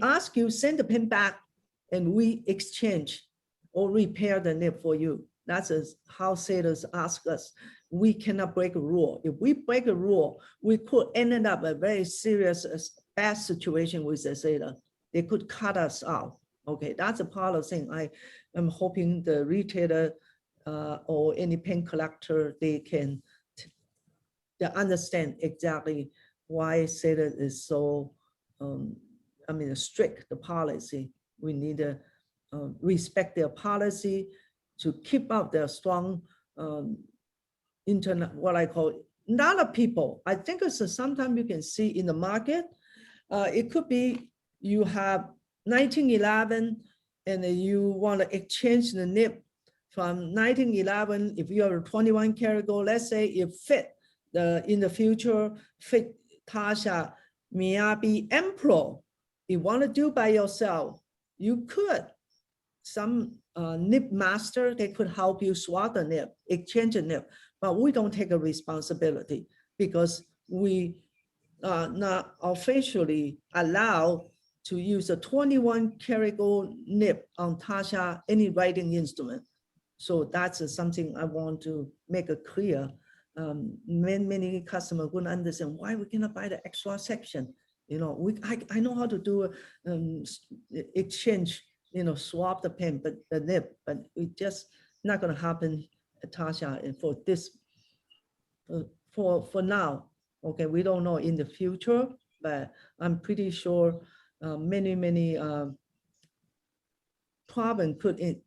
ask you send the pen back and we exchange or repair the nib for you. That's how sailors ask us. We cannot break a rule. If we break a rule, we could end up a very serious bad situation with the sailor. They could cut us out. Okay, that's a part of thing. I am hoping the retailer or any pen collector, they can understand exactly why sailor is so, strict, the policy. We need to respect their policy to keep up their strong internet, what I call, a lot of people, I think it's sometimes you can see in the market, it could be you have 1911 and you want to exchange the nib from 1911. If you have a 21 karat gold, let's say it fit in the future, fit Tasha, Miyabi, Emperor, you want to do by yourself, you could. Some nib master, they could help you swap the nib, exchange the nib, but we don't take a responsibility because we are not officially allowed to use a 21 karat gold nib on Tasha, any writing instrument. So that's something I want to make it clear. Many customers wouldn't understand why we cannot buy the extra section. I know how to do exchange, swap the pen, but the nib, but it just not going to happen at Tasha. And for this, for now, okay, we don't know in the future, but I'm pretty sure many problems could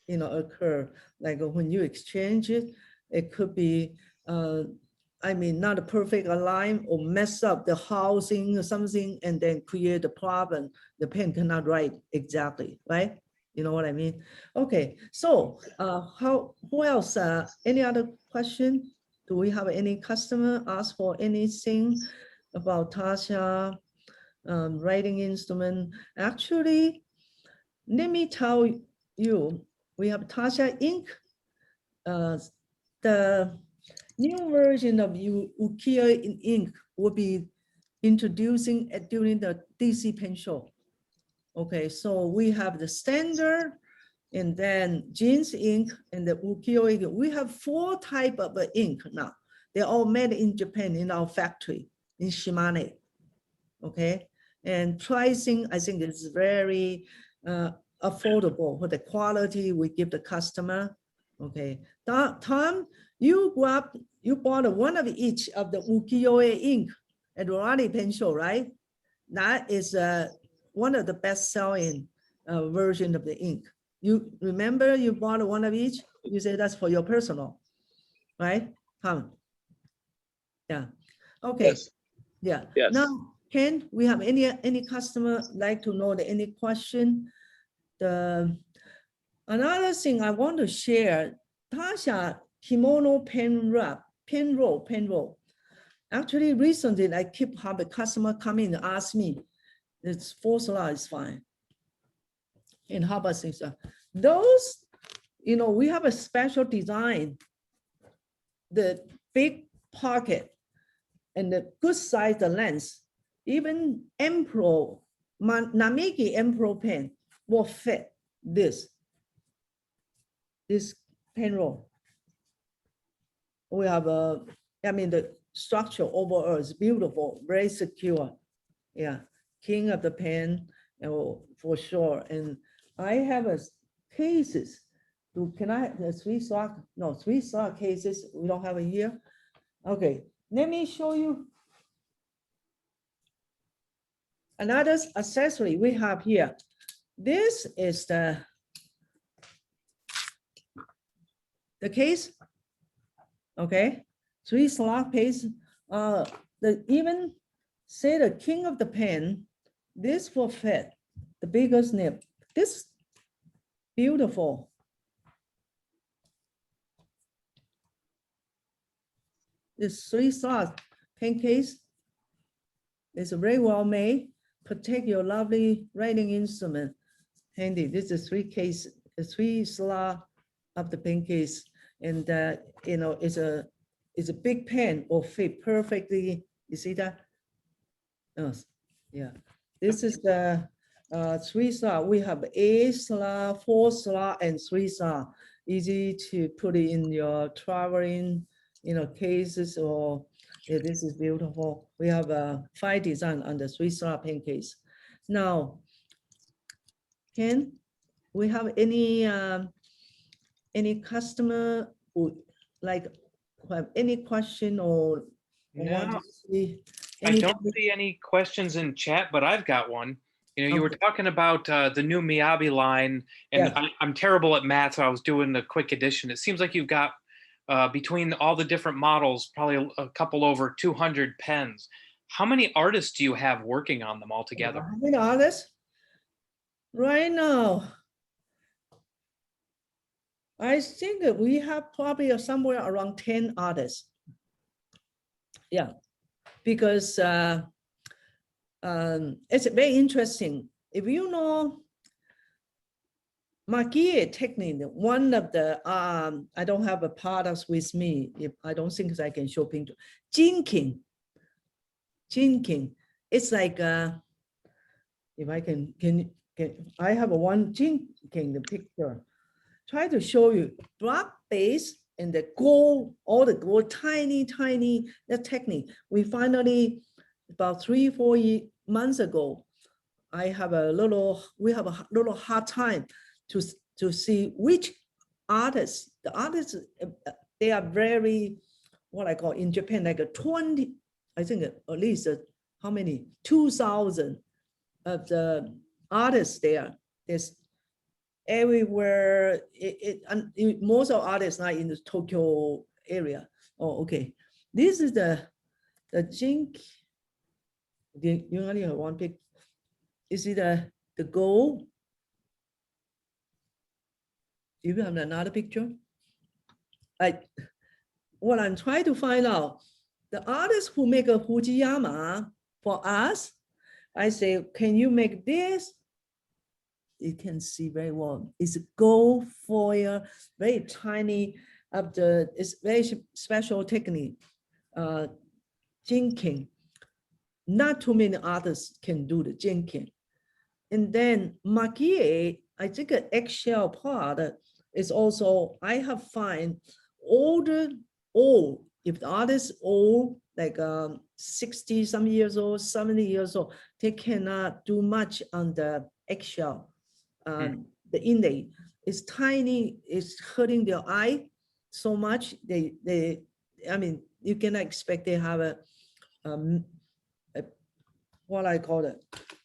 occur. Like when you exchange it, it could be not a perfect align or mess up the housing or something and then create a problem. The pen cannot write exactly, right? You know what I mean? Okay, so who else? Any other question? Do we have any customer ask for anything about Tasha writing instrument? Actually, let me tell you, we have Tasha ink. The new version of Ukiyo in ink will be introducing during the DC Pen Show. Okay, so we have the standard and then jeans ink and the Ukiyo ink. We have 4 types of ink now. They're all made in Japan in our factory in Shimane. Okay, And pricing, I think is very affordable for the quality we give the customer. Okay, Tom, you bought one of each of the ukiyo-e ink at Raleigh Pen Show, right? That is one of the best-selling version of the ink. You remember you bought one of each? You say that's for your personal, right, Tom? Yeah. Okay. Yes. Yeah. Yes. Now, Ken, we have any customer like to know any question? Another thing I want to share, Tasha kimono pen roll. Actually, recently I keep have a customer come in and ask me, it's 4-slot is fine. And how about things? Those, we have a special design, the big pocket and the good size, the lens, even Namiki Emperor pen will fit this pen roll. We have the structure overall is beautiful, very secure. Yeah, king of the pen, for sure. And I have cases. Can I have the 3-slot? No, 3-slot cases. We don't have it here. Okay, let me show you another accessory we have here. This is the case. Okay, 3-slot case. Even say the king of the pen, this will fit the biggest nib. This beautiful. This 3-slot pen case is very well made. Protect your lovely writing instrument handy. This is 3-slot of the pen case, and it's a big pen will fit perfectly. You see that? Yes. Yeah. This is the 3-slot. We have 8-slot, 4-slot, and 3-slot. Easy to put it in your traveling, cases, or this is beautiful. We have a 5 design on the 3-slot pen case. Now, Ken, we have any customer who have any question or want No, to see I don't see any questions in chat, but I've got one. You were talking about the new Miyabi line, and Yes. I'm terrible at math, so I was doing the quick addition. It seems like you've got, between all the different models, probably a couple over 200 pens. How many artists do you have working on them all together? How many artists? Right now, I think that we have probably somewhere around 10 artists. Yeah, because it's very interesting. If you know Maki-e technique, one of the, I don't have a products with me. If I don't think I can show picture. Jinking. It's like, if I can I have one jinking, the picture. Try to show you block base and the gold, all the gold, tiny, the technique. We finally, about 3-4 months ago, we have a little hard time to see which artists. The artists, they are very, what I call in Japan, like a 20, I think at least how many? 2,000 of the artists there. There's everywhere. Most of artists are in the Tokyo area. Oh, okay. This is the jink. You only have one pic. You see the gold. Do you have another picture? What I'm trying to find out, the artists who make a Fujiyama for us, I say, can you make this? You can see very well. It's a gold foil, very tiny. It's very special technique. Jinking. Not too many artists can do the jinking. And then Maki-e, I think an eggshell part is also, I have find old, if the artist old, like 60 some years old, 70 years old, they cannot do much on the eggshell. The inlay is tiny, it's hurting their eye so much. I mean, you cannot expect they have a what I call it,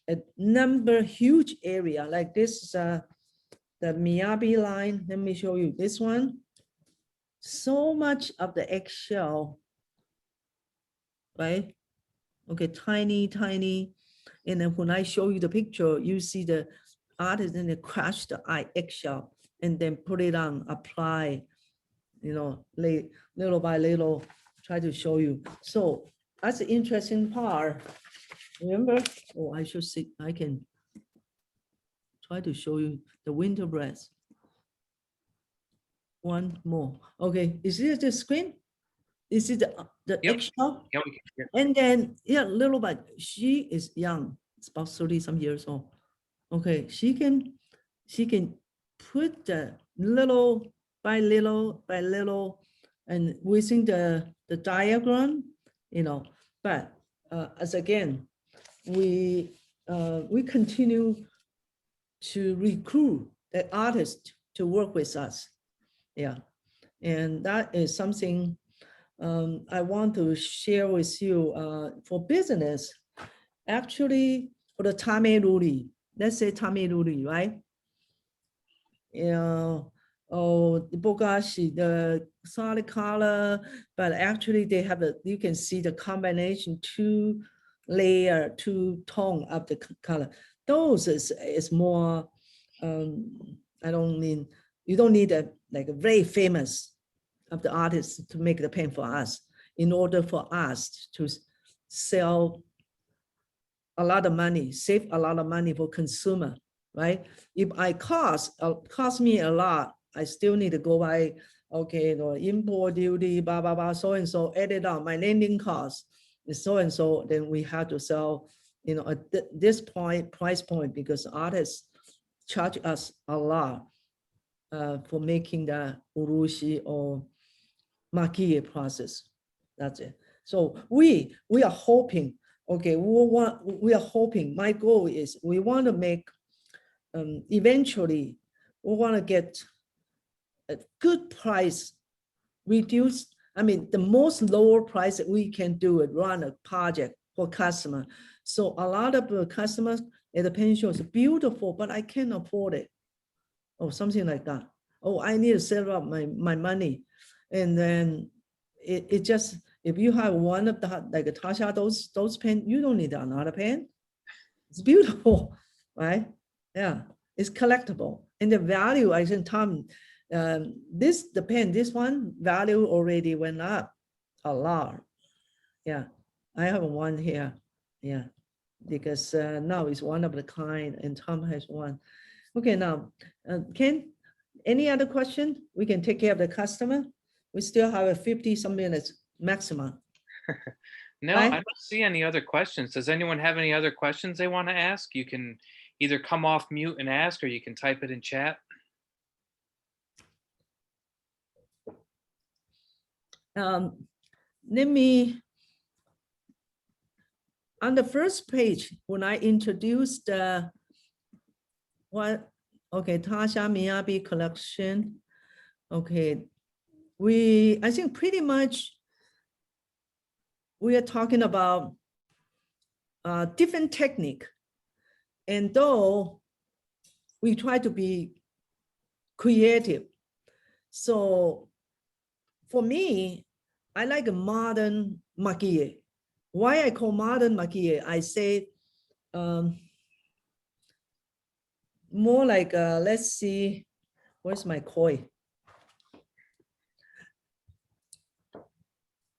a huge area like this. The Miyabi line, let me show you this one. So much of the eggshell, right? Okay, tiny, tiny. And then when I show you the picture, you see the artisan, they crush the eggshell and then put it on, apply, you know, little by little, try to show you. So that's the interesting part. Remember, oh, I should see, I can try to show you the winter breast. One more. Okay, is it the screen? Is it the Yep. eggshell? Yeah, we can hear. And then, yeah, little bit, she is young, it's about 30 some years old. Okay, she can put the little by little by little, and within the diagram, you know, but as again, we continue to recruit the artist to work with us. Yeah, and that is something I want to share with you for business. Actually, for the tameruri, let's say tameruri, right? Oh, the bogashi, the solid color, but actually they have you can see the combination, two tone of the color. Those is more, I don't mean, you don't need like a very famous of the artist to make the pen for us in order for us to sell a lot of money, save a lot of money for consumer, right? If I cost me a lot, I still need to go by, okay, the import duty, blah, blah, blah, so and so, add it up, my landing cost is so and so, then we have to sell, you know, at this price point, because artists charge us a lot for making the Urushi or Maki-e process. That's it. So we are hoping, okay, we are hoping, my goal is we want to make, eventually, we want to get a good price, reduce, I mean, the most lower price that we can do it, run a project for customer. So a lot of the customers at the pen show is beautiful, but I can't afford it. Or something like that. Oh, I need to save up my money. And then it just, if you have one of the, like a Tasha, those pen, you don't need another pen. It's beautiful, right? Yeah, it's collectible. And the value, I think, Tom, the pen, this one value already went up a lot. Yeah, I have one here. Yeah, because now it's one of the kind, and Tom has one. Okay, now, Ken, any other question? We can take care of the customer. We still have a 50 some minutes maximum. No, Right? I don't see any other questions. Does anyone have any other questions they want to ask? You can either come off mute and ask, or you can type it in chat. Let me, on the first page, when I introduced okay, Tasha Miyabi collection. Okay, I think pretty much we are talking about different technique. And though we try to be creative. So for me, I like a modern Maki-e. Why I call modern Maki-e? I say more like, let's see, where's my koi?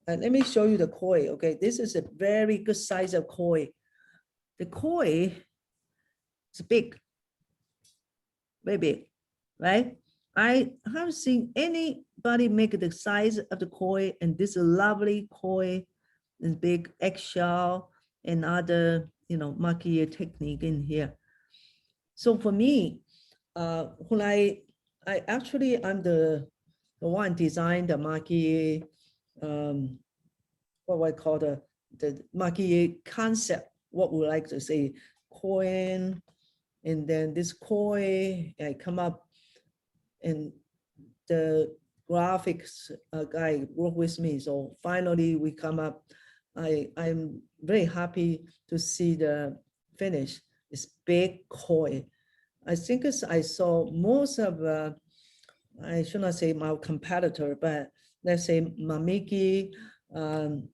Let me show you the koi. Okay, this is a very good size of koi. The koi is big, very big, right? I haven't seen anybody make the size of the koi, and this lovely koi and big eggshell and other, you know, Maki-e technique in here. So for me, when I'm the one designed the Maki-e what I call the Maki-e concept, what we like to say, coin, and then this koi come up, and the graphics guy work with me. So finally we come up. I'm very happy to see the finish. It's big koi. I think I saw most of, I should not say my competitor, but let's say Mamiki,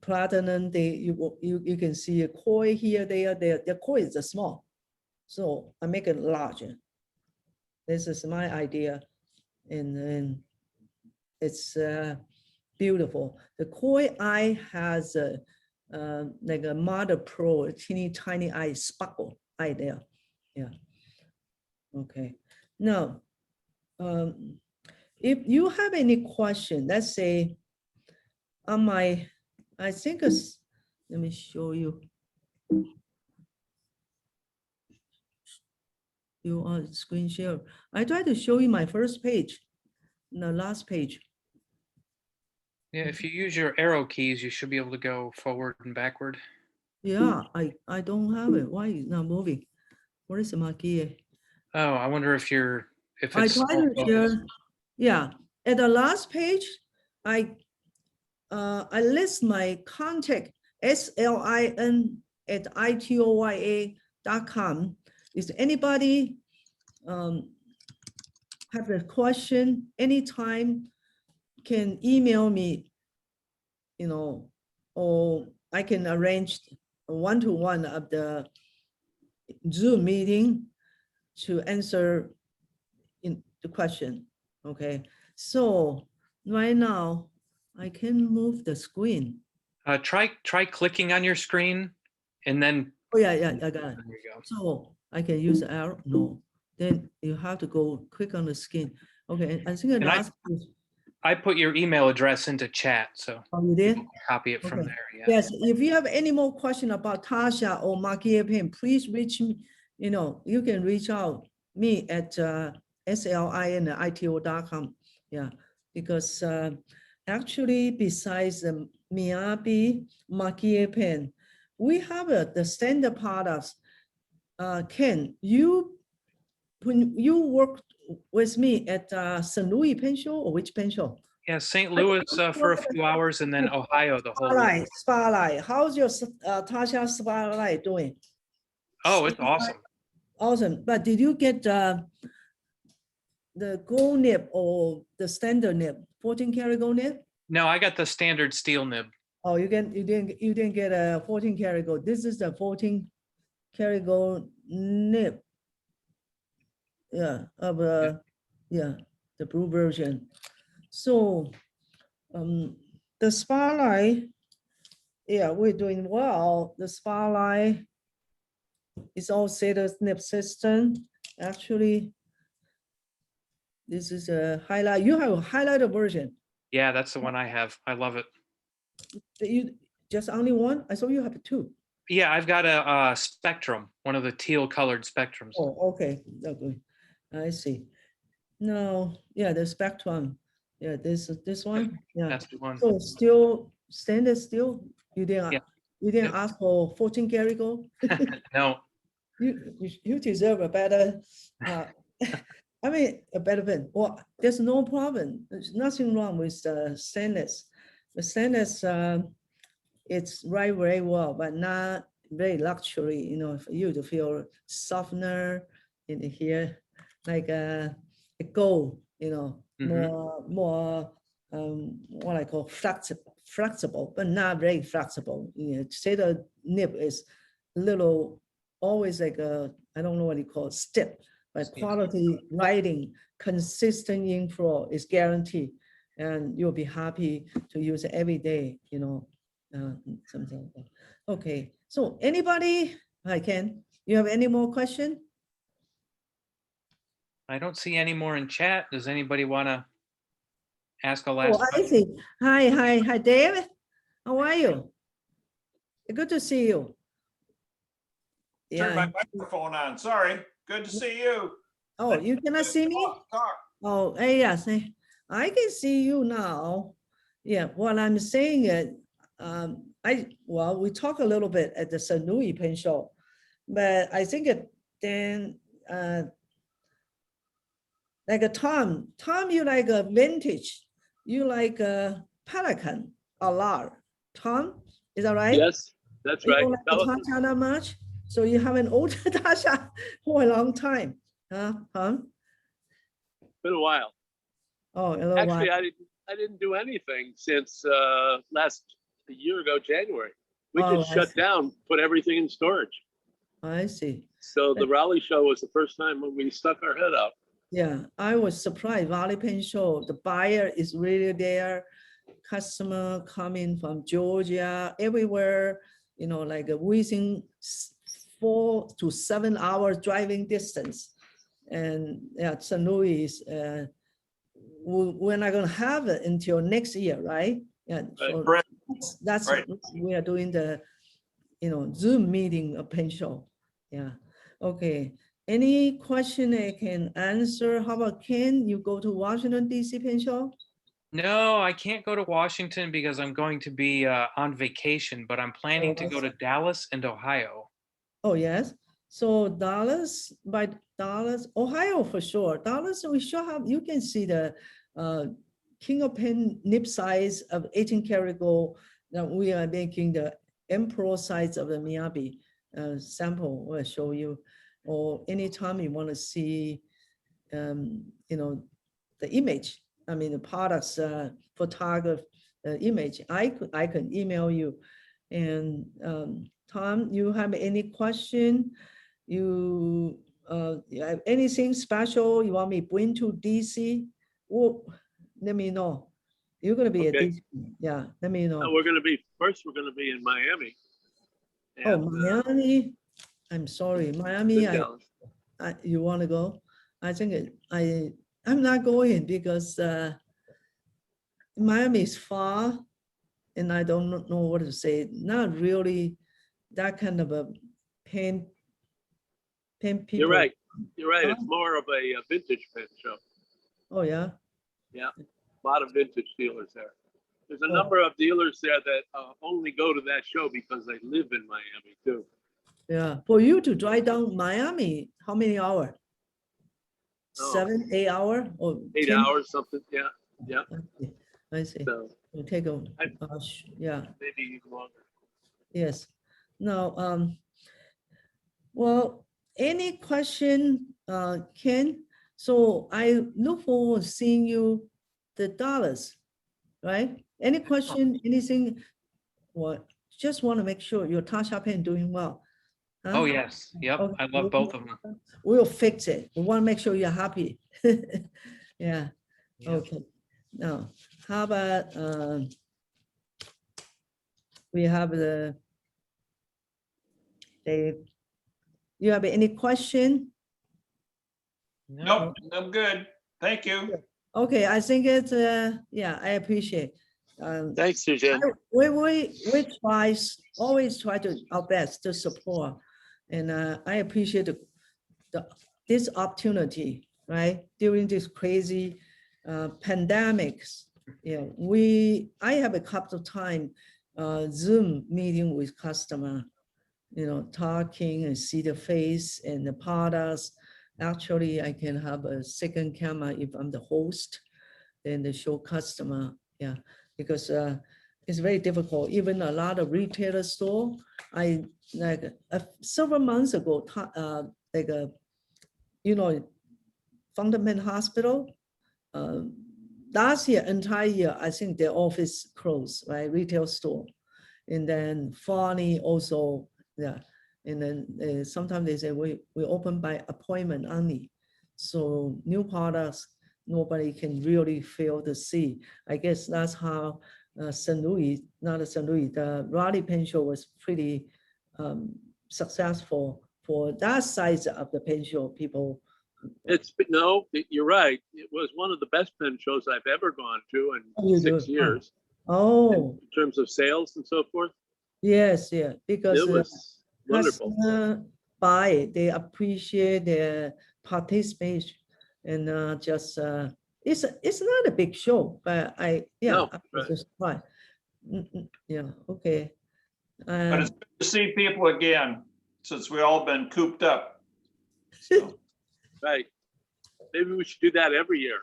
Platinum, you can see a koi here, there. The koi is small. So I make it larger. This is my idea. And it's beautiful. The koi eye has like a Mother Pro, teeny tiny eye, sparkle eye there. Yeah. Okay. Now, if you have any question, let's say on my, I think it's, let me show you. You on screen share. I try to show you my first page, the last page. Yeah, if you use your arrow keys, you should be able to go forward and backward. Yeah, I don't have it. Why is not moving? Where is the Maki-e? Oh, I wonder if I it's try still to focused. share. Yeah, at the last page, I list my contact SLIN@itoya.com. Is anybody have a question anytime? Can email me, you know, or I can arrange a one-to-one of the Zoom meeting to answer in the question. Okay, so right now I can move the screen. Try clicking on your screen, and then Oh yeah, I got it. there you go. So I can use the arrow. No, then you have to go click on the screen. Okay, I think the And last. I put your email address into chat, so Oh, you did? copy it from Okay. there. Yeah. Yes, if you have any more question about Tasha or Maki-e Pen, please reach me. You know, you can reach out me at SLIN@ito.com. Yeah, because actually besides the Miyabi Maki-e Pen, we have the standard products. Ken, when you worked with me at St. Louis Pen Show, or which pen show? Yeah, St. Louis for a few hours, and then Ohio the whole week. Spotlight. How's your Tasha Spotlight doing? Oh, it's awesome. Awesome. But did you get the gold nib or the standard nib, 14 karat gold nib? No, I got the standard steel nib. Oh, you didn't get a 14 karat gold. This is the 14 karat gold nib. Yeah, of yeah, the blue version. So the Spotlight, yeah, we're doing well. The Spotlight is all status nib system. Actually, this is a highlight. You have a highlighter version. Yeah, that's the one I have. I love it. You just only one? I saw you have two. Yeah, I've got a Spectrum, one of the teal colored Spectrums. Oh, okay. Okay. I see. No, yeah, the Spectrum. Yeah, this one. Yeah. That's the one. So still standard steel. You didn't Yeah. you didn't Yep. ask for 14 karat gold? No, You deserve a better I mean a better pen. Well, there's no problem. There's nothing wrong with the stainless. The stainless it's right very well, but not very luxury, you know, for you to feel softener in here, like a gold, you know, more what I call flexible, but not very flexible. You know, say the nib is a little, always like a, I don't know what you call it, stiff, but quality writing, consistent ink flow is guaranteed, and you'll be happy to use it every day, you know, something like that. Okay, so anybody, I can, you have any more question? I don't see any more in chat. Does anybody want to ask a last Oh, I question? see. Hi, David. How are you? Good to see you. Turn my Yeah. microphone on. Sorry. Good to see you. Oh, you cannot see me? Talk. Oh, yes. I can see you now. Yeah, what I'm saying is, well, we talk a little bit at the Sanui Pen Show, but I think then like a Tom, you like a vintage, you like a Pelican a lot. Tom, is that right? Yes, that's You right. don't like the Tasha that much, so you have an older Tasha for a long time, huh? Been a while. Oh, a little Actually, while. I didn't do anything since a year ago, January. We Oh, just I shut see. down, put everything in storage. I see. So the Raleigh show was the first time when we stuck our head out. Yeah, I was surprised. Raleigh Pen Show, the buyer is really there. Customer coming from Georgia, everywhere, you know, like within 4 to 7 hours driving distance. And yeah, St. Louis, we're not gonna have it until next year, right? Yeah, so Correct. that's Right. we are doing the, you know, Zoom meeting of Pen Show. Yeah, okay. Any question I can answer? How about Ken? You go to Washington DC Pen Show? No, I can't go to Washington because I'm going to be on vacation, but I'm planning to go to Dallas and Ohio. Oh, yes. So Dallas, Ohio for sure. Dallas, we sure have, you can see the King of Pen nib size of 18 karat gold. Now we are making the emperor size of the Miyabi sample. We'll show you. Or anytime you want to see, you know, the image. I mean, the products, photograph image. I can email you. And Tom, you have any question? You have anything special you want me to bring to DC? Well, let me know. You're gonna be at Okay. DC. Yeah, let me know. We're going to be in Miami. Oh, And, Miami. I'm sorry, Miami. You want to go? I think I'm not going because Miami is far, and I don't know what to say. Not really that kind of a pen people. You're right. Huh? It's more of a vintage pen show. Oh yeah. Yeah, a lot of vintage dealers there. There's a Oh. number of dealers there that only go to that show because they live in Miami too. Yeah. For you to drive down Miami, how many hours? Oh. 7, 8 hours or 8 10? hours, something. Yeah, yeah. I see. So We'll take a yeah. maybe even longer. Yes. Now, well, any question, Ken? So I look forward to seeing you the dollars, right? Any question, anything? What? Just want to make sure your Tasha Pen doing well. Huh? Oh, yes. Yep. Okay. I love both of them. We'll fix it. We want to make sure you're happy. Yeah. Okay. Now, how about we have the Dave. You have any question? Nope, I'm good. Thank you. Okay, I think it's yeah, I appreciate. Thanks, Shu-Jen. We always try to our best to support, and I appreciate this opportunity, right? During this crazy pandemics, yeah, I have a couple of time Zoom meeting with customer, you know, talking and see the face and the products. Actually, I can have a second camera if I'm the host, then they show customer, yeah, because it's very difficult. Even a lot of retailer store, I like several months ago, like a, you know, Fundament Hospital, last year, entire year, I think their office closed, right? Retail store. And then Farney also, yeah. And then sometimes they say we open by appointment only. So new products, nobody can really feel the see. I guess that's how St. Louis, not St. Louis, the Raleigh Pen Show was pretty successful for that size of the pen show. People. No, you're right. It was one of the best pen shows I've ever gone to in 6 years. Oh. In terms of sales and so forth. Yes, yeah, because it was wonderful. Buy it, they appreciate their participation, and just it's not a big show, but yeah, No, I was right. just fine. Yeah, okay. But it's good to see people again, since we all been cooped up. So, Right. Maybe we should do that every year.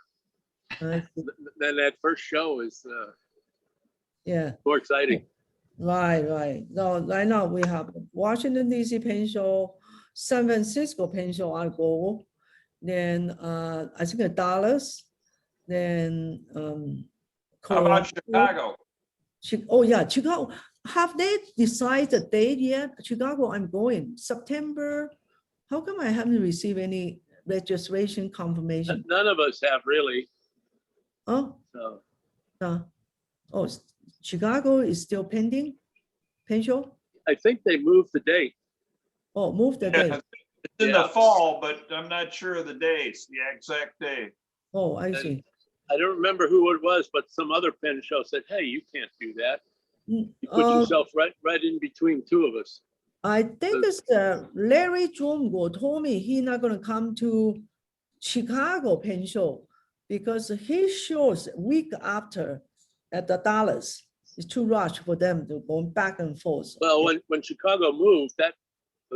I see. Then that first show is Yeah. more exciting. Right. No, right now we have Washington DC Pen Show, San Francisco Pen Show, I go. Then I think Dallas. Then how about Colorado. Chicago? Oh yeah, Chicago. Have they decided the date yet? Chicago, I'm going September. How come I haven't received any registration confirmation? None of us have really. Oh, So oh, Chicago is still pending. Pen show? I think they moved the date. Oh, move the Yeah, date. it's in Yeah. the fall, but I'm not sure of the dates, the exact day. Oh, I see. I don't remember who it was, but some other pen show said, "Hey, you can't do that. You put yourself right in between two of us." I think it's Larry Jumbo told me he's not going to come to Chicago Pen Show because his shows week after at the Dallas. It's too rush for them to go back and forth. Well, when Chicago moved, the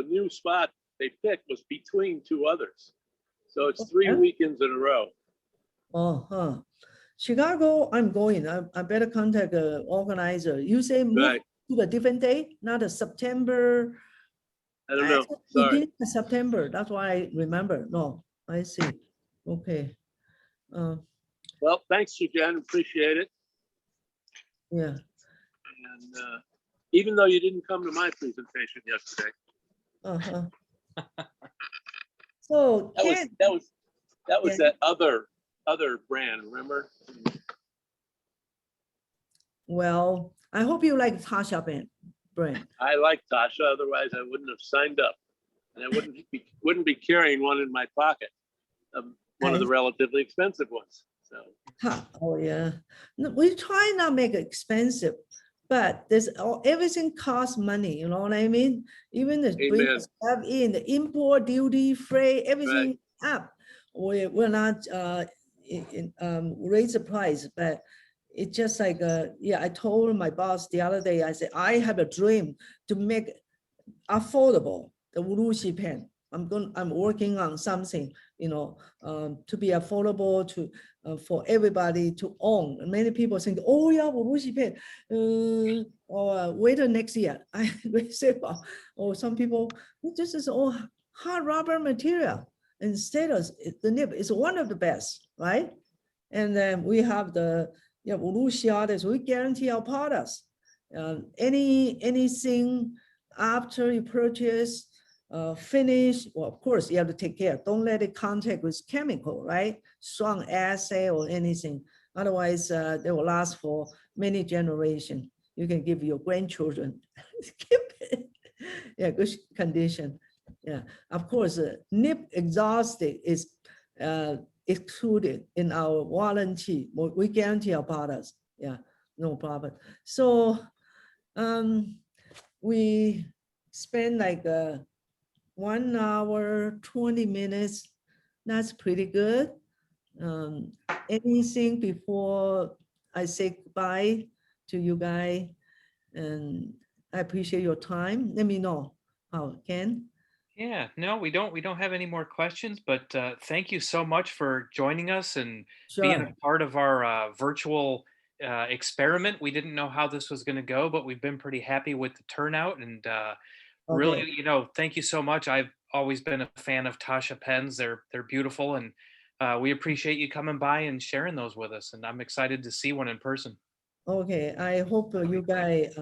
new spot they picked was between two others. So it's 3 Okay. weekends in a row. Chicago, I'm going. I better contact the organizer. You say move Right. to a different day, not a September. I don't know. think Sorry. beginning of September. That's why I remember. No, I see. Okay. Well, thanks, Shu-Jen. Appreciate it. Yeah. And even though you didn't come to my presentation yesterday, So Ken, that was Yeah. that other brand. Remember? well, I hope you like Tasha brand. I like Tasha. Otherwise, I wouldn't have signed up, and I wouldn't be carrying one in my pocket. One of the relatively expensive ones. So Oh yeah. No, we try not make it expensive, but everything costs money. You know what I mean? Even the bring Amen. stuff in, the import duty, freight, everything up. We're not raise the price, but it's just like yeah. I told my boss the other day. I said I have a dream to make affordable the Urushi pen. I'm working on something, you know, to be affordable to for everybody to own. Many people think, oh yeah, Urushi pen, or wait till next year. I say, or some people, this is all hard rubber material. Instead of the nib is one of the best, right? And then we have the Urushi artists. We guarantee our products. Anything after you purchase, finish, well, of course, you have to take care. Don't let it contact with chemical, right? Strong acid or anything. Otherwise, they will last for many generations. You can give your grandchildren. Yeah, good condition. Yeah, of course, nib exhausted is excluded in our warranty. We guarantee our products. Yeah, no problem. So we spend like 1 hour, 20 minutes. That's pretty good. Anything before I say goodbye to you guys? And I appreciate your time. Let me know how Ken. Yeah, no, we don't have any more questions, but thank you so much for joining us and being Sure. a part of our virtual experiment. We didn't know how this was going to go, but we've been pretty happy with the turnout and really, Okay. you know, thank you so much. I've always been a fan of Taccia Pens. They're beautiful, and we appreciate you coming by and sharing those with us. And I'm excited to see one in person. Okay. I hope you guys,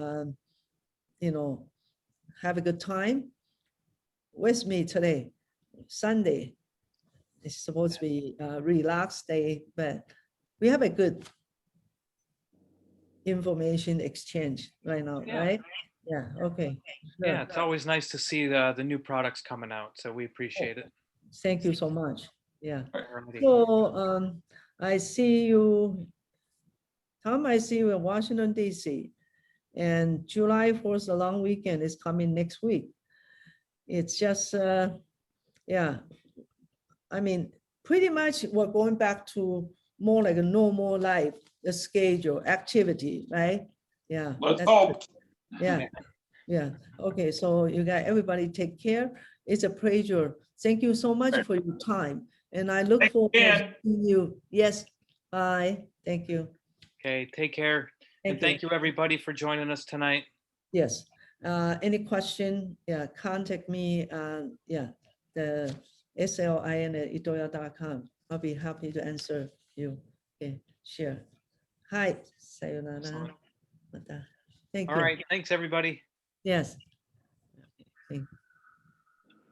you know, have a good time with me today. Sunday. It's supposed to be a relaxed day, but we have a good information exchange right now, Yeah. right? Yeah. Okay. Sure. Yeah, it's always nice to see the new products coming out. So we appreciate it. Thank you so much. Yeah. Alrighty. So I see you, Tom, I see you in Washington, D.C. And July 4th, the long weekend is coming next week. It's just, yeah. I mean, pretty much we're going back to more like a normal life, the schedule, activity, right? Yeah. Let's that's hope. good. Yeah. Yeah, okay, so you guys, everybody take care. It's a pleasure. Thank you so much for your time. And I look Thank forward you, to Jen. seeing you. Yes, bye. Thank you. Okay, take care. And thank you everybody for joining us tonight. Yes. Any question? Yeah, contact me. Yeah, the slin@itoya.com. I'll be happy to answer you. Okay, share. Hi, sayonara. Excellent. Mata. Thank All you. right, thanks everybody. Yes. Thank